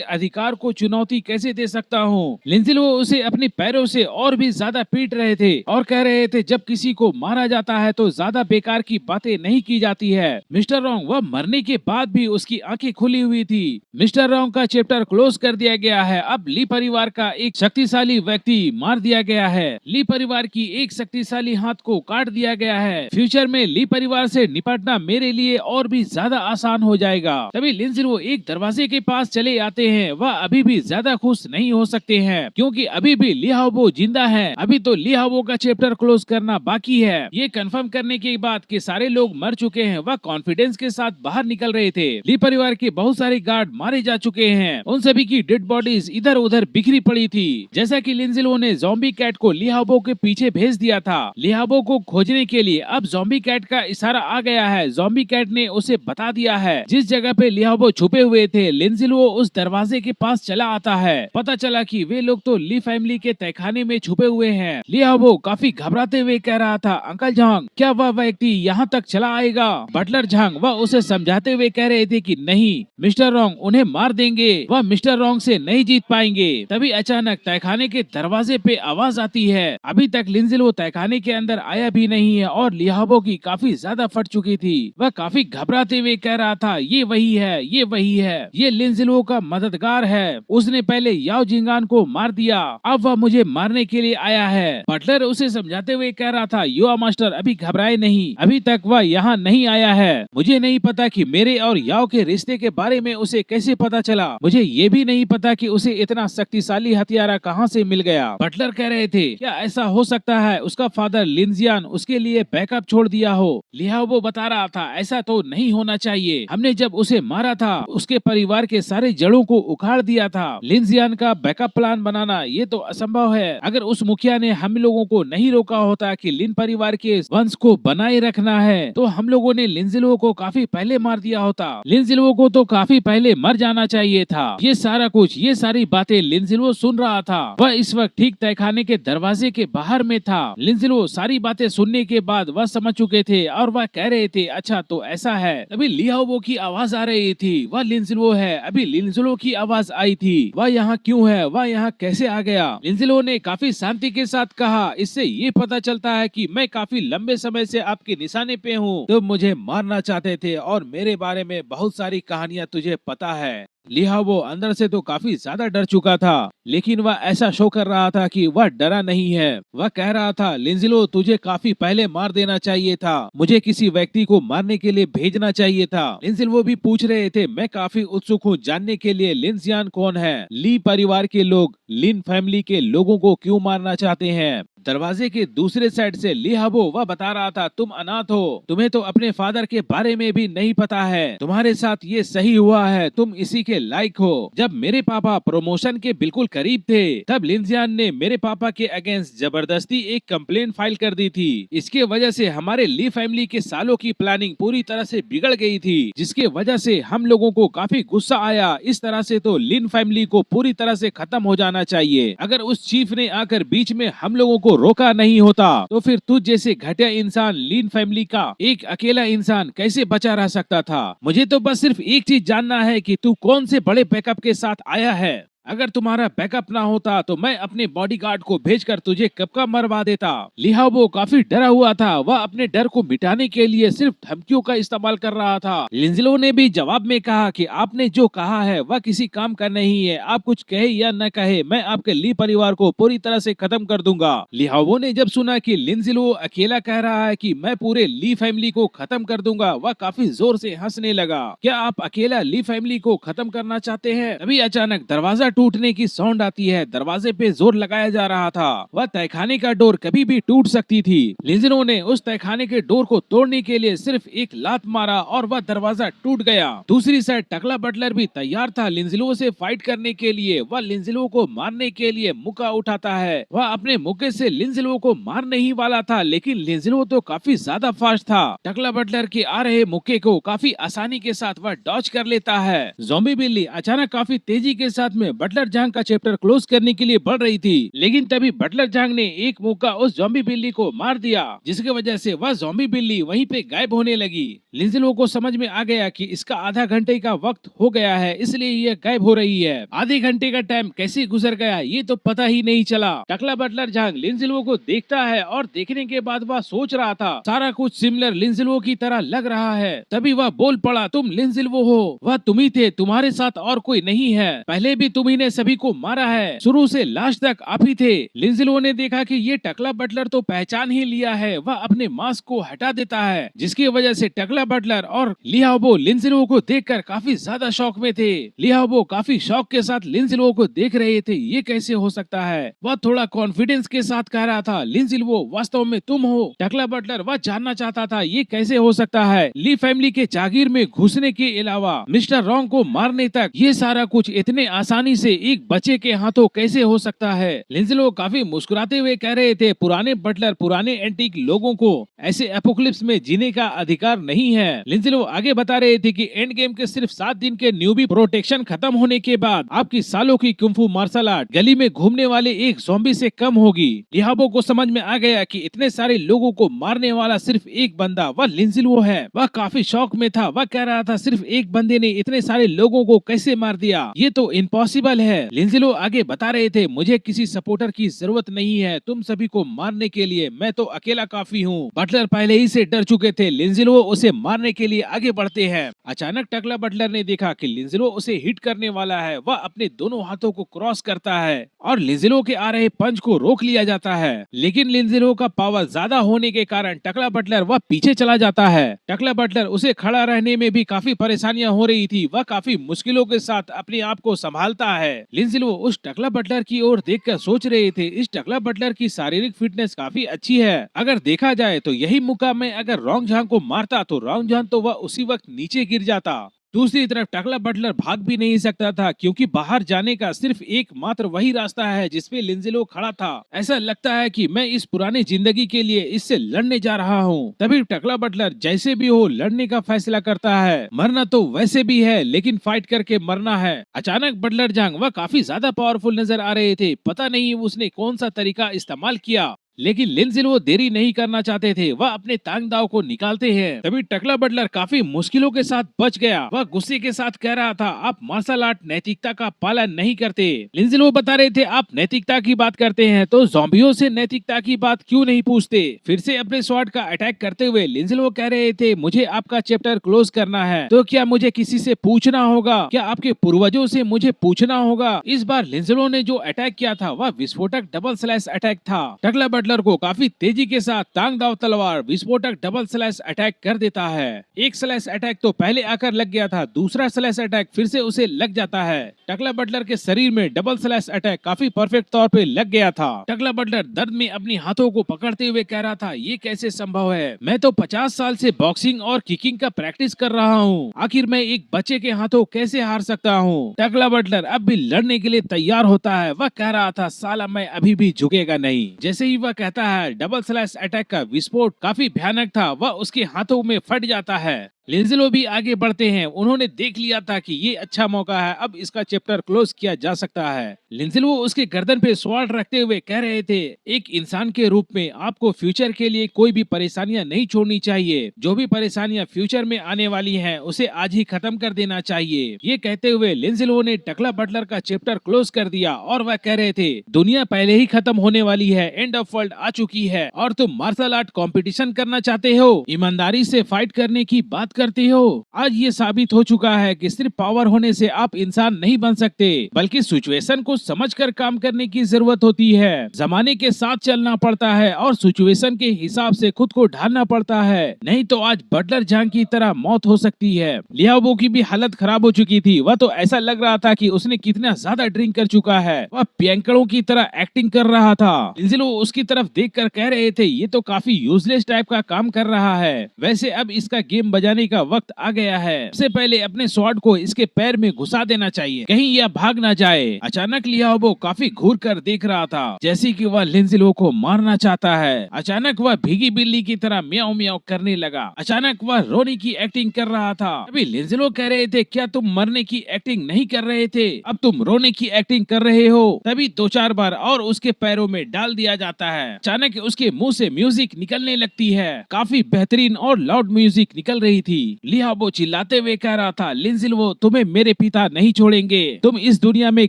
अधिकार को चुनौती कैसे दे सकता हूँ। लिंजिलो उसे अपने पैरों से और भी ज्यादा पीट रहे थे और कह रहे थे, जब किसी को मारा जाता है तो ज्यादा बेकार की बातें नहीं की जाती है। मिस्टर रॉन्ग वह मरने के बाद भी उसकी आंखें खुली हुई थी। मिस्टर रॉन्ग का चैप्टर क्लोज कर दिया गया है। अब ली परिवार का एक शक्तिशाली व्यक्ति मार दिया गया है। ली परिवार की एक शक्तिशाली हाथ को काट दिया गया है। फ्यूचर में ली परिवार से निपटना मेरे लिए और भी ज्यादा आसान हो जाएगा। तभी लिंजिलो एक दरवाजे के पास चले आते हैं। वह अभी भी ज्यादा खुश नहीं हो सकते हैं क्योंकि अभी भी ली हाओबो जिंदा है। अभी तो ली हाओबो का चैप्टर क्लोज करना बाकी है। ये कंफर्म करने के बाद कि सारे लोग मर चुके हैं, वह कॉन्फिडेंस के साथ बाहर निकल रहे थे। ली परिवार के बहुत सारे गार्ड मारे जा चुके हैं। उन सभी की डेड बॉडीज इधर उधर बिखरी पड़ी थी। जैसा कि लिंजिलो ने ज़ॉम्बी कैट को ली हाओबो के पीछे भेज दिया था ली हाओबो को खोजने के लिए। अब ज़ॉम्बी कैट का इशारा आ गया है। ज़ॉम्बी कैट ने उसे बता दिया है जिस जगह पे ली हाओबो छुपे हुए थे। लिंजिलो उस दरवाजे के पास चला आता है। पता चला कि वे लोग तो ली फैमिली के तहखाने में छुपे हुए हैं। ली हाओबो काफी घबराते हुए कह रहा था, अंकल झांग क्या वह व्यक्ति यहाँ तक चला आएगा? बटलर झांग वह उसे समझाते हुए कह रहे थे कि नहीं, मिस्टर रॉन्ग उन्हें मार देंगे, वह मिस्टर रॉन्ग से नहीं जीत पाएंगे। तभी अचानक तहखाने के दरवाजे पे आवाज आती है। अभी तक लिंजिलो तहखाने के अंदर आया भी नहीं है और ली हाओबो की काफी ज्यादा फट चुकी थी। वह काफी घबराते हुए कह रहा था, ये वही है, ये वही है, ये लिंजिलो का मददगार है। उसने पहले याओ जिंगान को मार दिया, अब वह मुझे मारने के लिए आया है। बटलर उसे समझाते हुए कह रहा था, युवा मास्टर अभी घबराए नहीं, अभी तक वह यहाँ नहीं आया है। मुझे नहीं पता कि मेरे और याओ के रिश्ते के बारे में उसे कैसे पता चला। मुझे ये भी नहीं पता कि उसे इतना शक्तिशाली हथियारा कहाँ से मिल गया। बटलर कह रहे थे, क्या ऐसा हो सकता है उसका फादर लिंजियान उसके लिए बैकअप छोड़ दिया हो? ली हाओबो बता रहा था, ऐसा तो नहीं होना चाहिए। हमने जब उसे मारा था उसके परिवार के सारे जड़ों को उखाड़ दिया था। लिंजियान का बैकअप प्लान बनाना ये तो असंभव है। अगर उस मुखिया ने हम लोगों को नहीं रोका होता कि लिन परिवार के वंश को बनाए रखना है तो हम लोगों ने लिंजिलो को काफी पहले मार दिया होता। लिंजिलो को तो काफी पहले मर जाना चाहिए था। ये सारा कुछ, ये सारी बातें लिंजिलो सुन रहा था। वह इस वक्त ठीक तहखाने के दरवाजे के बाहर में था। लिंजिलो सारी बातें सुनने के बाद वह समझ चुके थे और वह कह रहे थे, अच्छा तो ऐसा है। अभी ली हाओबो की आवाज आ रही थी, वह लिंजिलो है। अभी लिंजिलो की आवाज आई थी, वह यहाँ क्यों है, वह यहाँ कैसे आ गया? लिंजिलो ने काफी शांति के साथ कहा, इससे ये पता चलता है कि मैं काफी लंबे समय से आपके निशाने पे हूँ, तुम मुझे मारना चाहते थे और मेरे बारे में बहुत सारी कहानियां तुझे पता है। लिहावो अंदर से तो काफी ज्यादा डर चुका था, लेकिन वह ऐसा शो कर रहा था कि वह डरा नहीं है। वह कह रहा था, लिंजिलो तुझे काफी पहले मार देना चाहिए था, मुझे किसी व्यक्ति को मारने के लिए भेजना चाहिए था। लिंजिलो भी पूछ रहे थे, मैं काफी उत्सुक हूँ जानने के लिए लिंजियान कौन है, ली परिवार के लोग लिन फैमिली के लोगों को क्यों मारना चाहते हैं। दरवाजे के दूसरे साइड से लिहाबो वह बता रहा था, तुम अनाथ हो, तुम्हें तो अपने फादर के बारे में भी नहीं पता है, तुम्हारे साथ ये सही हुआ है, तुम इसी के लायक हो। जब मेरे पापा प्रमोशन के बिल्कुल करीब थे, तब लिंजियान ने मेरे पापा के अगेंस्ट जबरदस्ती एक कंप्लेंट फाइल कर दी थी। इसके वजह से हमारे ली फैमिली के सालों की प्लानिंग पूरी तरह से बिगड़ गई थी, जिसके वजह से हम लोगों को काफी गुस्सा आया। इस तरह से तो लिन फैमिली को पूरी तरह से खत्म हो जाना चाहिए। अगर उस चीफ ने आकर बीच में हम लोगों को रोका नहीं होता, तो फिर तुझ जैसे घटिया इंसान लिन फैमिली का एक अकेला इंसान कैसे बचा रह सकता था। मुझे तो बस सिर्फ एक चीज जानना है कि तू कौन से बड़े बैकअप के साथ आया है। अगर तुम्हारा बैकअप ना होता तो मैं अपने बॉडीगार्ड को भेजकर तुझे कब का मरवा देता। लिहाबो काफी डरा हुआ था, वह अपने डर को मिटाने के लिए सिर्फ धमकियों का इस्तेमाल कर रहा था। लिंजिलो ने भी जवाब में कहा कि आपने जो कहा है वह किसी काम का नहीं है, आप कुछ कहे या न कहे मैं आपके ली परिवार को पूरी तरह से खत्म कर दूंगा। लिहाबो ने जब सुना कि लिंजिलो अकेला कह रहा है कि मैं पूरे ली फैमिली को खत्म कर दूंगा, वह काफी जोर से हंसने लगा। क्या आप अकेला ली फैमिली को खत्म करना चाहते हैं? तभी अचानक दरवाजा टूटने की साउंड आती है। दरवाजे पे जोर लगाया जा रहा था, वह तहखाने का डोर कभी भी टूट सकती थी। लिंजिलो ने उस तहखाने के डोर को तोड़ने के लिए सिर्फ एक लात मारा और वह दरवाजा टूट गया। दूसरी साइड टकला बटलर भी तैयार था लिंजिलो से फाइट करने के लिए। वह लिंजिलो को मारने के लिए मुक्का उठाता है। वह अपने मुक्के से लिंजिलो को मारने ही वाला था, लेकिन लिंजिलो तो काफी ज्यादा फास्ट था। टकला बटलर के आ रहे मुक्के को काफी आसानी के साथ वह डॉज कर लेता है। ज़ॉम्बी बिल्ली अचानक काफी तेजी के साथ में बटलर जांग का चैप्टर क्लोज करने के लिए बढ़ रही थी, लेकिन तभी बटलर जांग ने एक मुक्का उस ज़ॉम्बी बिल्ली को मार दिया, जिसकी वजह से वह ज़ॉम्बी बिल्ली वहीं पे गायब होने लगी। लिंजिलो को समझ में आ गया कि इसका आधा घंटे का वक्त हो गया है, इसलिए ये गायब हो रही है। आधे घंटे का टाइम कैसे गुजर गया ये तो पता ही नहीं चला। टकला बटलर जांग लिंजिलो को देखता है और देखने के बाद वह सोच रहा था सारा कुछ सिमिलर लिंजिलो की तरह लग रहा है। तभी वह बोल पड़ा, तुम लिंजिलो हो, वह तुम ही थे, तुम्हारे साथ और कोई नहीं है, पहले भी तुम ही ने सभी को मारा है, शुरू से लास्ट तक आप ही थे। लिंजिलो ने देखा कि ये टकला बटलर तो पहचान ही लिया है। वह अपने मास्क को हटा देता है, जिसकी वजह से टकला बटलर और लिहाबो लिंजिलो को देखकर काफी ज्यादा शॉक में थे। लिहाबो काफी शौक के साथ लिंजिलो को देख रहे थे, ये कैसे हो सकता है। वह थोड़ा कॉन्फिडेंस के साथ कह रहा था, लिंजिलो वास्तव में तुम हो। टकला बटलर वह जानना चाहता था ये कैसे हो सकता है। ली फैमिली के जागीर में घुसने के अलावा मिस्टर रॉन्ग को मारने तक ये सारा कुछ इतने आसानी से एक बच्चे के हाथों कैसे हो सकता है। लिंजिलो काफी मुस्कुराते हुए कह रहे थे, पुराने बटलर पुराने एंटीक लोगों को ऐसे एपोक्लिप्स में जीने का अधिकार नहीं है। लिंजिलो आगे बता रहे थे कि एंड गेम के सिर्फ 7 दिन के न्यूबी प्रोटेक्शन खत्म होने के बाद आपकी सालों की कुंफू मार्शल आर्ट गली में घूमने वाले एक ज़ॉम्बी से कम होगी। लिहाबो को समझ में आ गया कि इतने सारे लोगों को मारने वाला सिर्फ एक बंदा वह लिंजिलो है। वह काफी शौक में था, वह कह रहा था सिर्फ एक बंदे ने इतने सारे लोगों को कैसे मार दिया, ये तो इम्पॉसिबल है। लिंजिलो आगे बता रहे थे, मुझे किसी सपोर्टर की जरूरत नहीं है, तुम सभी को मारने के लिए मैं तो अकेला काफी हूँ। बटलर पहले ही से डर चुके थे। लिंजिलो उसे मारने के लिए आगे बढ़ते हैं। अचानक टकला बटलर ने देखा कि लिंजिलो उसे हिट करने वाला है। वह अपने दोनों हाथों को क्रॉस करता है और लिंजिलो के आ रहे पंच को रोक लिया जाता है, लेकिन लिंजिलो का पावर ज्यादा होने के कारण टकला बटलर वह पीछे चला जाता है। टकला बटलर उसे खड़ा रहने में भी काफी परेशानियां हो रही थी, वह काफी मुश्किलों के साथ अपने आप को संभालता है। लिंजिलो उस टकला बटलर की ओर देखकर सोच रहे थे, इस टकला बटलर की शारीरिक फिटनेस काफी अच्छी है। अगर देखा जाए तो यही मौका में अगर रॉन्ग झांग को मारता तो रॉन्ग झांग तो वह उसी वक्त नीचे गिर जाता। दूसरी तरफ टकला बटलर भाग भी नहीं सकता था, क्योंकि बाहर जाने का सिर्फ एकमात्र वही रास्ता है जिसपे लिंजिलो खड़ा था। ऐसा लगता है कि मैं इस पुरानी जिंदगी के लिए इससे लड़ने जा रहा हूँ। तभी टकला बटलर जैसे भी हो लड़ने का फैसला करता है। मरना तो वैसे भी है, लेकिन फाइट करके मरना है। अचानक बटलर जांग वह काफी ज्यादा पावरफुल नजर आ रहे थे। पता नहीं उसने कौन सा तरीका इस्तेमाल किया, लेकिन लिंजिलो देरी नहीं करना चाहते थे, वह अपने तांग दाव को निकालते हैं। तभी टकला बटलर काफी मुश्किलों के साथ बच गया। वह गुस्से के साथ कह रहा था, आप मार्शल आर्ट नैतिकता का पालन नहीं करते। लिंजिलो बता रहे थे, आप नैतिकता की बात करते हैं तो ज़ॉम्बियों से नैतिकता की बात क्यों नहीं पूछते। फिर से अपने स्वॉर्ड का अटैक करते हुए लिंजिलो कह रहे थे, मुझे आपका चैप्टर क्लोज करना है, तो क्या मुझे किसी से पूछना होगा? क्या आपके पूर्वजों से मुझे पूछना होगा? इस बार लिंजिलो ने जो अटैक किया था वह विस्फोटक डबल स्लैश अटैक था। टकला बटलर को काफी तेजी के साथ तांग दाव तलवार विस्फोटक डबल स्लैश अटैक कर देता है। एक स्लैश अटैक तो पहले आकर लग गया था, दूसरा स्लैश अटैक फिर से उसे लग जाता है। टकला बटलर के शरीर में डबल स्लैश अटैक काफी परफेक्ट तौर पे लग गया था। टकला बटलर दर्द में अपनी हाथों को पकड़ते हुए कह रहा था, ये कैसे संभव है? मैं तो 50 साल से बॉक्सिंग और किकिंग का प्रैक्टिस कर रहा हूँ, आखिर मैं एक बच्चे के हाथों कैसे हार सकता हूँ? टकला बटलर अब भी लड़ने के लिए तैयार होता है। वह कह रहा था, साला मैं अभी भी झुकेगा नहीं। जैसे ही वह कहता है, डबल स्लैश अटैक का विस्फोट काफी भयानक था, वह उसके हाथों में फट जाता है। लिंजिलो भी आगे बढ़ते हैं। उन्होंने देख लिया था कि ये अच्छा मौका है, अब इसका चैप्टर क्लोज किया जा सकता है। लिंजिलो उसके गर्दन पे स्वॉर्ड रखते हुए कह रहे थे, एक इंसान के रूप में आपको फ्यूचर के लिए कोई भी परेशानियां नहीं छोड़नी चाहिए। जो भी परेशानियां फ्यूचर में आने वाली हैं, उसे आज ही खत्म कर देना चाहिए। ये कहते हुए लिंजिलो ने टकला बटलर का चैप्टर क्लोज कर दिया और वह कह रहे थे, दुनिया पहले ही खत्म होने वाली है, एंड ऑफ वर्ल्ड आ चुकी है और तुम मार्शल आर्ट कंपटीशन करना चाहते हो, ईमानदारी से फाइट करने की बात करते हो। आज ये साबित हो चुका है कि सिर्फ पावर होने से आप इंसान नहीं बन सकते, बल्कि सिचुएशन को समझकर काम करने की जरूरत होती है। जमाने के साथ चलना पड़ता है और सिचुएशन के हिसाब से खुद को ढालना पड़ता है, नहीं तो आज बटलर जांग की तरह मौत हो सकती है। लियाओबो की भी हालत खराब हो चुकी थी। वह तो ऐसा लग रहा था कि उसने कितना ज्यादा ड्रिंक कर चुका है। वह पियंकड़ों की तरह एक्टिंग कर रहा था। लिंजिलो उसकी तरफ देखकर कह रहे थे, ये तो काफी यूजलेस टाइप का काम कर रहा है। वैसे अब इसका गेम बजाने का वक्त आ गया है। सबसे पहले अपने स्वॉर्ड को इसके पैर में घुसा देना चाहिए, कहीं यह भाग ना जाए। अचानक लियाओबो काफी घूर कर देख रहा था, जैसे कि वह लिंजिलो को मारना चाहता है। अचानक वह भीगी बिल्ली की तरह म्याऊ म्याऊ करने लगा। अचानक वह रोने की एक्टिंग कर रहा था। अभी लिंजिलो कह रहे थे, क्या तुम मरने की एक्टिंग नहीं कर रहे थे, अब तुम रोने की एक्टिंग कर रहे हो। तभी 2-4 बार और उसके पैरों में डाल दिया जाता है। अचानक उसके मुंह से म्यूजिक निकलने लगती है। काफी बेहतरीन और लाउड म्यूजिक निकल रही थी। लियाओबो चिल्लाते हुए कह रहा था, लिंजिलो तुम्हें मेरे पिता नहीं छोड़ेंगे, तुम इस दुनिया में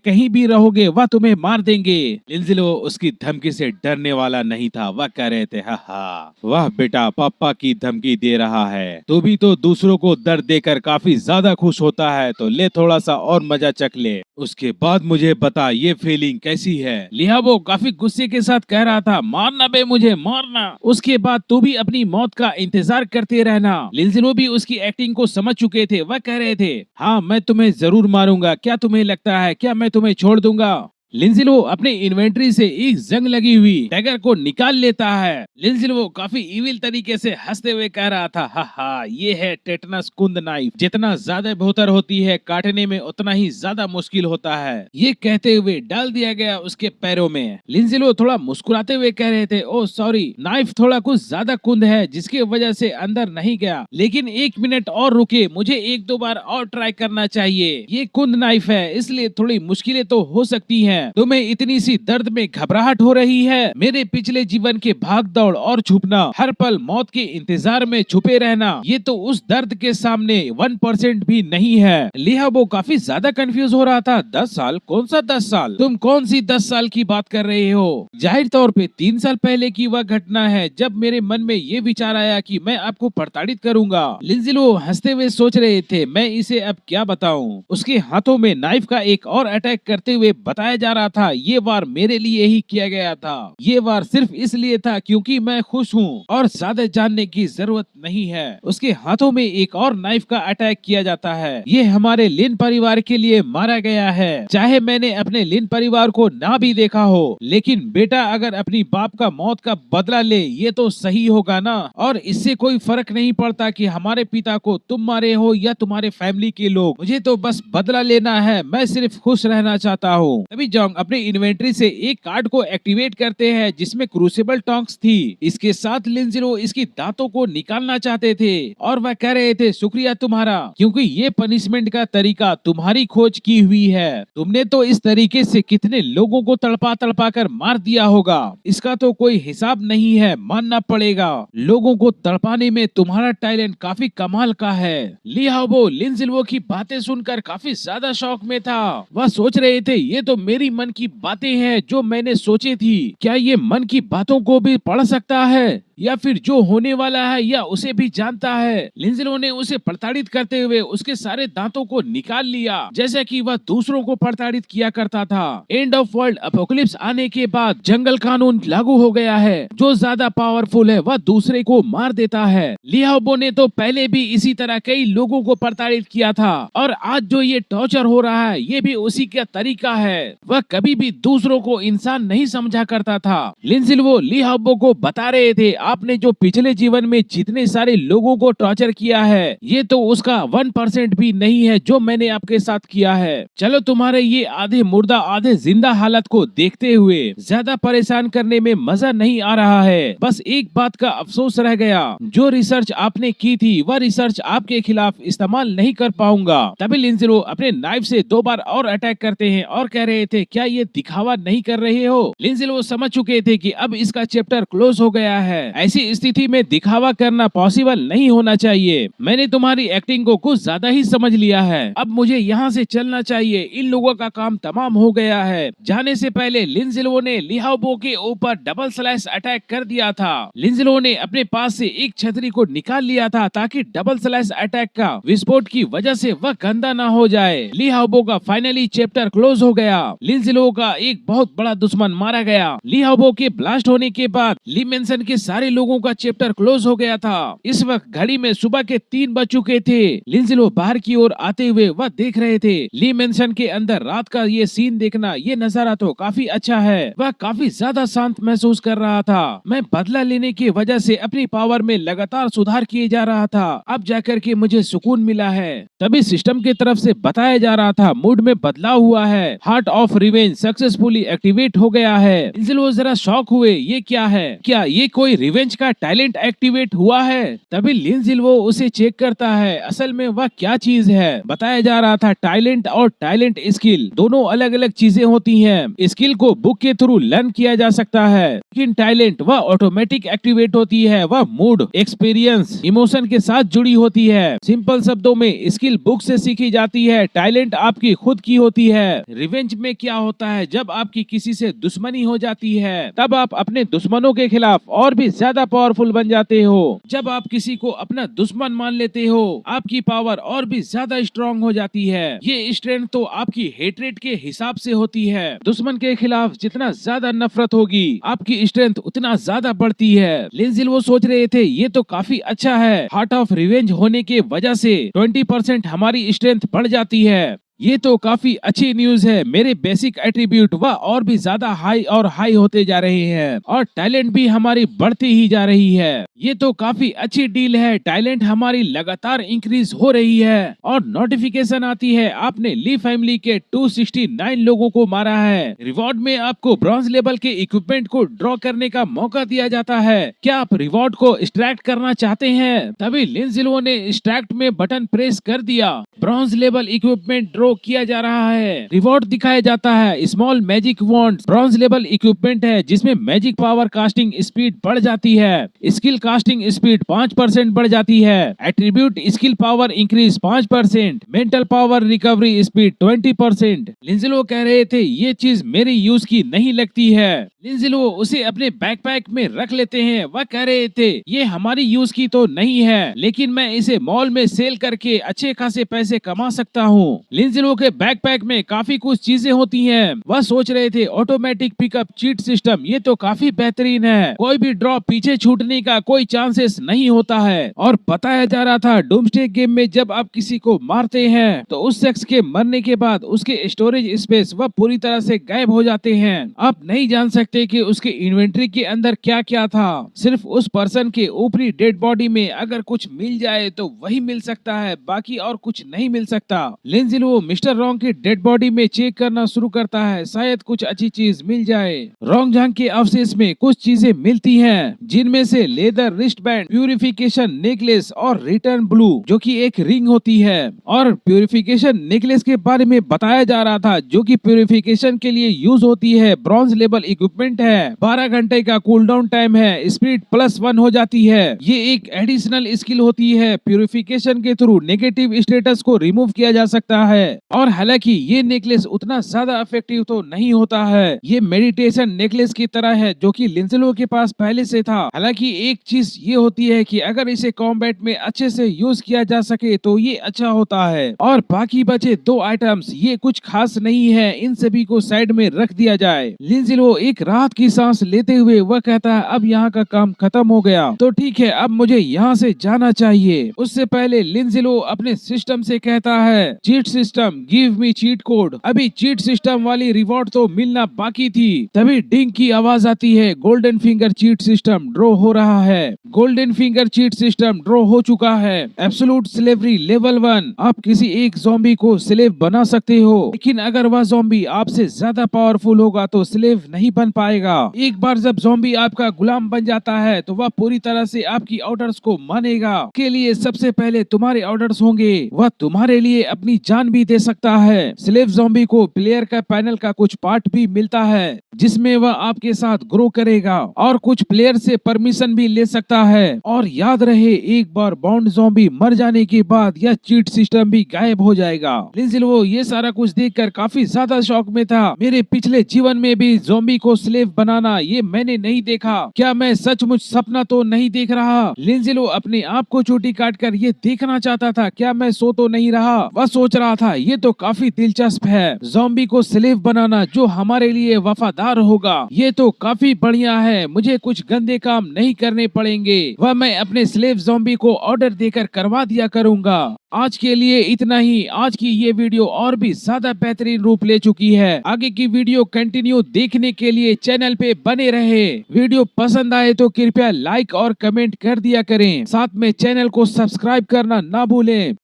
कहीं भी रहोगे, वह तुम्हें मार देंगे। लिंजिलो उसकी धमकी से डरने वाला नहीं था। वह कह रहे थे, हा हा, वाह बेटा पापा की धमकी दे रहा है, तू भी तो दूसरों को दर्द देकर काफी ज्यादा खुश होता है, तो ले थोड़ा सा और मजा चख ले, उसके बाद मुझे बता ये फीलिंग कैसी है। लियाओबो काफी गुस्से के साथ कह रहा था, मारना बे मुझे मारना, उसके बाद तू भी अपनी मौत का इंतजार करते रहना। लिंजिलो भी उसकी एक्टिंग को समझ चुके थे। वह कह रहे थे, हाँ मैं तुम्हें जरूर मारूंगा, क्या तुम्हें लगता है क्या मैं तुम्हें छोड़ दूंगा? लिंजिलो अपने इन्वेंट्री से एक जंग लगी हुई डैगर को निकाल लेता है। लिंजिलो काफी इविल तरीके से हंसते हुए कह रहा था, हा हा, ये है टेटनस कुंद नाइफ, जितना ज्यादा बेहतर होती है काटने में उतना ही ज्यादा मुश्किल होता है। ये कहते हुए डाल दिया गया उसके पैरों में। लिंजिलो थोड़ा मुस्कुराते हुए कह रहे थे, ओ सॉरी, नाइफ थोड़ा कुछ ज्यादा कुंद है जिसकी वजह से अंदर नहीं गया, लेकिन 1 मिनट और रुके, मुझे 1-2 बार और ट्राई करना चाहिए। ये कुंद नाइफ है, इसलिए थोड़ी मुश्किलें तो हो सकती है। तुम्हें इतनी सी दर्द में घबराहट हो रही है, मेरे पिछले जीवन के भाग दौड़ और छुपना, हर पल मौत के इंतजार में छुपे रहना, ये तो उस दर्द के सामने 1% भी नहीं है। लियाओबो काफी ज्यादा कंफ्यूज हो रहा था। 10 साल? कौन सा 10 साल? तुम कौन सी 10 साल की बात कर रहे हो? जाहिर तौर पे 3 साल पहले की वह घटना है जब मेरे मन में ये विचार आया कि मैं आपको प्रताड़ित करूंगा। लिंजिलो हंसते हुए सोच रहे थे, मैं इसे अब क्या बताऊं। उसके हाथों में नाइफ का एक और अटैक करते हुए बताया जा रहा था, ये वार मेरे लिए ही किया गया था, ये वार सिर्फ इसलिए था क्योंकि मैं खुश हूँ और ज्यादा जानने की जरूरत नहीं है। उसके हाथों में एक और नाइफ का अटैक किया जाता है। ये हमारे लिन परिवार के लिए मारा गया है। चाहे मैंने अपने लिन परिवार को ना भी देखा हो, लेकिन बेटा अगर अपनी बाप का मौत का बदला ले, ये तो सही होगा ना। और इससे कोई फर्क नहीं पड़ता कि हमारे पिता को तुम मारे हो या तुम्हारे फैमिली के लोग, मुझे तो बस बदला लेना है, मैं सिर्फ खुश रहना चाहता हूँ। अभी योंग अपने इन्वेंट्री से एक कार्ड को एक्टिवेट करते हैं जिसमें क्रूसिबल टोंक्स थी। इसके साथ लिंडसे लोन इसकी दांतों को निकालना चाहते थे और वह कह रहे थे शुक्रिया तुम्हारा, क्योंकि ये पनिशमेंट का तरीका तुम्हारी खोज की हुई है। तुमने तो इस तरीके से कितने लोगों को तड़पा तड़पा कर मार दिया होगा, इसका तो कोई हिसाब नहीं है, मानना पड़ेगा। लोगों को तड़पाने में तुम्हारा टैलेंट काफी कमाल का है। ली हाओबो लिंडसे लोन की बातें सुनकर काफी ज्यादा शौक में था। वह सोच रहे थे ये तो मेरी मन की बातें हैं जो मैंने सोची थी। क्या ये मन की बातों को भी पढ़ सकता है या फिर जो होने वाला है या उसे भी जानता है? लिंडसे लोन ने उसे प्रताड़ित करते हुए उसके सारे दांतों को निकाल लिया, जैसा कि वह दूसरों को प्रताड़ित किया करता था। एंड ऑफ वर्ल्ड अपोकलिप्स आने के बाद जंगल कानून लागू हो गया है। जो ज्यादा पावरफुल है वह दूसरे को मार देता है। ली हाओबो ने तो पहले भी इसी तरह कई लोगों को प्रताड़ित किया था और आज जो ये टॉर्चर हो रहा है ये भी उसी का तरीका है। वह कभी भी दूसरों को इंसान नहीं समझा करता था। लिंडसे लोन ली हाओबो को बता रहे थे आपने जो पिछले जीवन में जितने सारे लोगों को टॉर्चर किया है ये तो उसका 1% भी नहीं है जो मैंने आपके साथ किया है। चलो तुम्हारे ये आधे मुर्दा आधे जिंदा हालत को देखते हुए ज्यादा परेशान करने में मजा नहीं आ रहा है। बस एक बात का अफसोस रह गया, जो रिसर्च आपने की थी वह रिसर्च आपके खिलाफ इस्तेमाल नहीं कर पाऊंगा। तभी लिंडसे लोन अपने नाइफ से 2 बार और अटैक करते हैं और कह रहे थे क्या ये दिखावा नहीं कर रहे हो? लिंडसे लोन समझ चुके थे कि अब इसका चैप्टर क्लोज हो गया है। ऐसी स्थिति में दिखावा करना पॉसिबल नहीं होना चाहिए। मैंने तुम्हारी एक्टिंग को कुछ ज्यादा ही समझ लिया है। अब मुझे यहाँ से चलना चाहिए, इन लोगों का काम तमाम हो गया है। जाने से पहले लिंडसे लोन ने ली हाओबो के ऊपर डबल स्लैश अटैक कर दिया था। लिंडसे लोन ने अपने पास से एक छतरी को निकाल लिया था ताकि डबल स्लैश अटैक का विस्फोट की वजह से वह गंदा ना हो जाए। ली हाओबो का फाइनली चैप्टर क्लोज हो गया। लिंडसे लोन का एक बहुत बड़ा दुश्मन मारा गया। ली हाओबो के ब्लास्ट होने के बाद ली मैंसन के सारे लोगों का चैप्टर क्लोज हो गया था। इस वक्त घड़ी में सुबह के 3 बज चुके थे। लिंडसे लोन बाहर की ओर आते हुए वह देख रहे थे ली मैंसन के अंदर रात का ये सीन देखना, ये नजारा तो काफी अच्छा है। वह काफी ज्यादा शांत महसूस कर रहा था। मैं बदला लेने की वजह से अपनी पावर में लगातार सुधार किए जा रहा था। अब जाकर के मुझे सुकून मिला है। तभी सिस्टम की तरफ से बताया जा रहा था मूड में बदलाव हुआ है, heart of revenge successfully activate हो गया है। लिंडसे लोन जरा शॉक हुए, ये क्या है? क्या ये कोई रिवेंज का टैलेंट एक्टिवेट हुआ है? तभी लिंडसे लोन उसे चेक करता है, असल में वह क्या चीज है। बताया जा रहा था टैलेंट और टैलेंट स्किल दोनों अलग अलग चीजें होती हैं। स्किल को बुक के थ्रू लर्न किया जा सकता है, लेकिन टैलेंट वह ऑटोमेटिक एक्टिवेट होती है। वह मूड, एक्सपीरियंस, इमोशन के साथ जुड़ी होती है। सिंपल शब्दों में स्किल बुक से सीखी जाती है, टैलेंट आपकी खुद की होती है। रिवेंज में क्या होता है, जब आपकी किसी से दुश्मनी हो जाती है तब आप अपने दुश्मनों के खिलाफ और भी ज्यादा पावरफुल बन जाते हो। जब आप किसी को अपना दुश्मन मान लेते हो आपकी पावर और भी ज्यादा स्ट्रॉन्ग हो जाती है। ये स्ट्रेंथ तो आपकी हेट्रेट के हिसाब से होती है। दुश्मन के खिलाफ जितना ज्यादा नफरत होगी आपकी स्ट्रेंथ उतना ज्यादा बढ़ती है। लिंडसे लोन सोच रहे थे ये तो काफी अच्छा है, हार्ट ऑफ रिवेंज होने के वजह से 20% हमारी स्ट्रेंथ बढ़ जाती है। ये तो काफी अच्छी न्यूज है। मेरे बेसिक एट्रीब्यूट वह और भी ज्यादा हाई और हाई होते जा रहे हैं और टैलेंट भी हमारी बढ़ती ही जा रही है। ये तो काफी अच्छी डील है, टैलेंट हमारी लगातार इंक्रीज हो रही है। और नोटिफिकेशन आती है आपने ली फैमिली के 269 लोगों को मारा है। रिवॉर्ड में आपको ब्रॉन्ज लेवल के इक्विपमेंट को ड्रॉ करने का मौका दिया जाता है। क्या आप रिवॉर्ड को एक्सट्रैक्ट करना चाहते हैं? तभी लिंडसे लोन ने एक्सट्रैक्ट में बटन प्रेस कर दिया। ब्रॉन्ज लेवल इक्विपमेंट ड्रॉ किया जा रहा है। रिवॉर्ड दिखाया जाता है small magic wand, bronze level equipment है जिसमें मैजिक पावर कास्टिंग स्पीड बढ़ जाती है। स्किल कास्टिंग स्पीड 5% बढ़ जाती है। Attribute skill power increase 5%, mental power recovery speed 20%। Lindsay लोन कह रहे थे ये चीज मेरी यूज की नहीं लगती है। लिंडसे लोन उसे अपने बैकपैक में रख लेते हैं। वह कह रहे थे ये हमारी यूज की तो नहीं है, लेकिन मैं इसे मॉल में सेल करके अच्छे खासे पैसे कमा सकता हूँ। लिंडसे लोन के बैकपैक में काफी कुछ चीजें होती हैं। वह सोच रहे थे ऑटोमेटिक पिकअप चीट सिस्टम, ये तो काफी बेहतरीन है। कोई भी ड्रॉप पीछे छूटने का कोई चांसेस नहीं होता है। और बताया जा रहा था डूम्सडे गेम में जब आप किसी को मारते हैं तो उस शख्स के मरने के बाद उसके स्टोरेज स्पेस वह पूरी तरह से गायब हो जाते हैं। आप नहीं जान सकते कि उसके इन्वेंट्री के अंदर क्या क्या था। सिर्फ उस पर्सन के ऊपरी डेड बॉडी में अगर कुछ मिल जाए तो वही मिल सकता है, बाकी और कुछ नहीं मिल सकता। लिंडसे लोन मिस्टर रॉन्ग की डेड बॉडी में चेक करना शुरू करता है, शायद कुछ अच्छी चीज मिल जाए। रॉन्ग जंग के अवशेष में कुछ चीजें मिलती हैं, जिनमें से leather wrist band, purification necklace और रिटर्न ब्लू जो कि एक रिंग होती है। और प्यूरिफिकेशन नेकलेस के बारे में बताया जा रहा था, जो कि प्यूरिफिकेशन के लिए यूज होती है, ब्रॉन्ज लेवल इक्विपमेंट है, 12 घंटे का कूल डाउन टाइम है, स्पीड +1 हो जाती है। ये एक एडिशनल स्किल होती है, प्यूरिफिकेशन के थ्रू नेगेटिव स्टेटस को रिमूव किया जा सकता है। और हालांकि ये नेकलेस उतना ज्यादा इफेक्टिव तो नहीं होता है, ये मेडिटेशन नेकलेस की तरह है जो कि लिंजलो के पास पहले से था। हालांकि एक चीज ये होती है कि अगर इसे कॉम्बैट में अच्छे से यूज किया जा सके तो ये अच्छा होता है। और बाकी बचे 2 आइटम्स ये कुछ खास नहीं है, इन सभी को साइड में रख दिया जाए। लिंजलो एक राहत की सांस लेते हुए वह कहता है, अब यहाँ का काम खत्म हो गया, तो ठीक है, अब मुझे यहाँ से जाना चाहिए। उससे पहले लिंजलो अपने सिस्टम से कहता है, cheat system give me cheat code. अभी चीट सिस्टम वाली रिवॉर्ड तो मिलना बाकी थी, तभी डिंग की आवाज आती है, golden finger cheat system draw हो रहा है। Golden finger cheat system draw हो चुका है। एब्सोल्यूट स्लेवरी लेवल 1, आप किसी एक ज़ॉम्बी को स्लेव बना सकते हो, लेकिन अगर वह ज़ॉम्बी आपसे ज्यादा पावरफुल होगा तो स्लेव नहीं बन पाएगा। एक बार जब ज़ॉम्बी आपका गुलाम बन जाता है तो वह पूरी तरह से आपकी ऑर्डर्स को मानेगा। के लिए सबसे पहले तुम्हारे ऑर्डर्स होंगे, वह तुम्हारे लिए अपनी जान भी दे सकता है। स्लेव ज़ॉम्बी को प्लेयर का पैनल का कुछ पार्ट भी मिलता है, जिसमें वह आपके साथ ग्रो करेगा और कुछ प्लेयर से परमिशन भी ले सकता है। और याद रहे, एक बार बाउंड ज़ॉम्बी मर जाने के बाद यह चीट सिस्टम भी गायब हो जाएगा। लिंजलो ये सारा कुछ देखकर काफी ज्यादा शौक में था। मेरे पिछले जीवन में भी ज़ॉम्बी को स्लेव बनाना ये मैंने नहीं देखा, क्या मैं सचमुच सपना तो नहीं देख रहा? लिंजलो अपने आप को चोटी काटकर ये देखना चाहता था, क्या मैं सो तो नहीं रहा? वह सोच रहा था, ये तो काफी दिलचस्प है, ज़ॉम्बी को स्लेव बनाना जो हमारे लिए वफादार होगा, ये तो काफी बढ़िया है। मुझे कुछ गंदे काम नहीं करने पड़ेंगे, वह मैं अपने स्लेव ज़ॉम्बी को ऑर्डर देकर करवा दिया करूंगा। आज के लिए इतना ही। आज की ये वीडियो और भी ज्यादा बेहतरीन रूप ले चुकी है। आगे की वीडियो कंटिन्यू देखने के लिए चैनल पे बने रहे। वीडियो पसंद आए तो कृपया लाइक और कमेंट कर दिया करें, साथ में चैनल को सब्सक्राइब करना ना भूलें।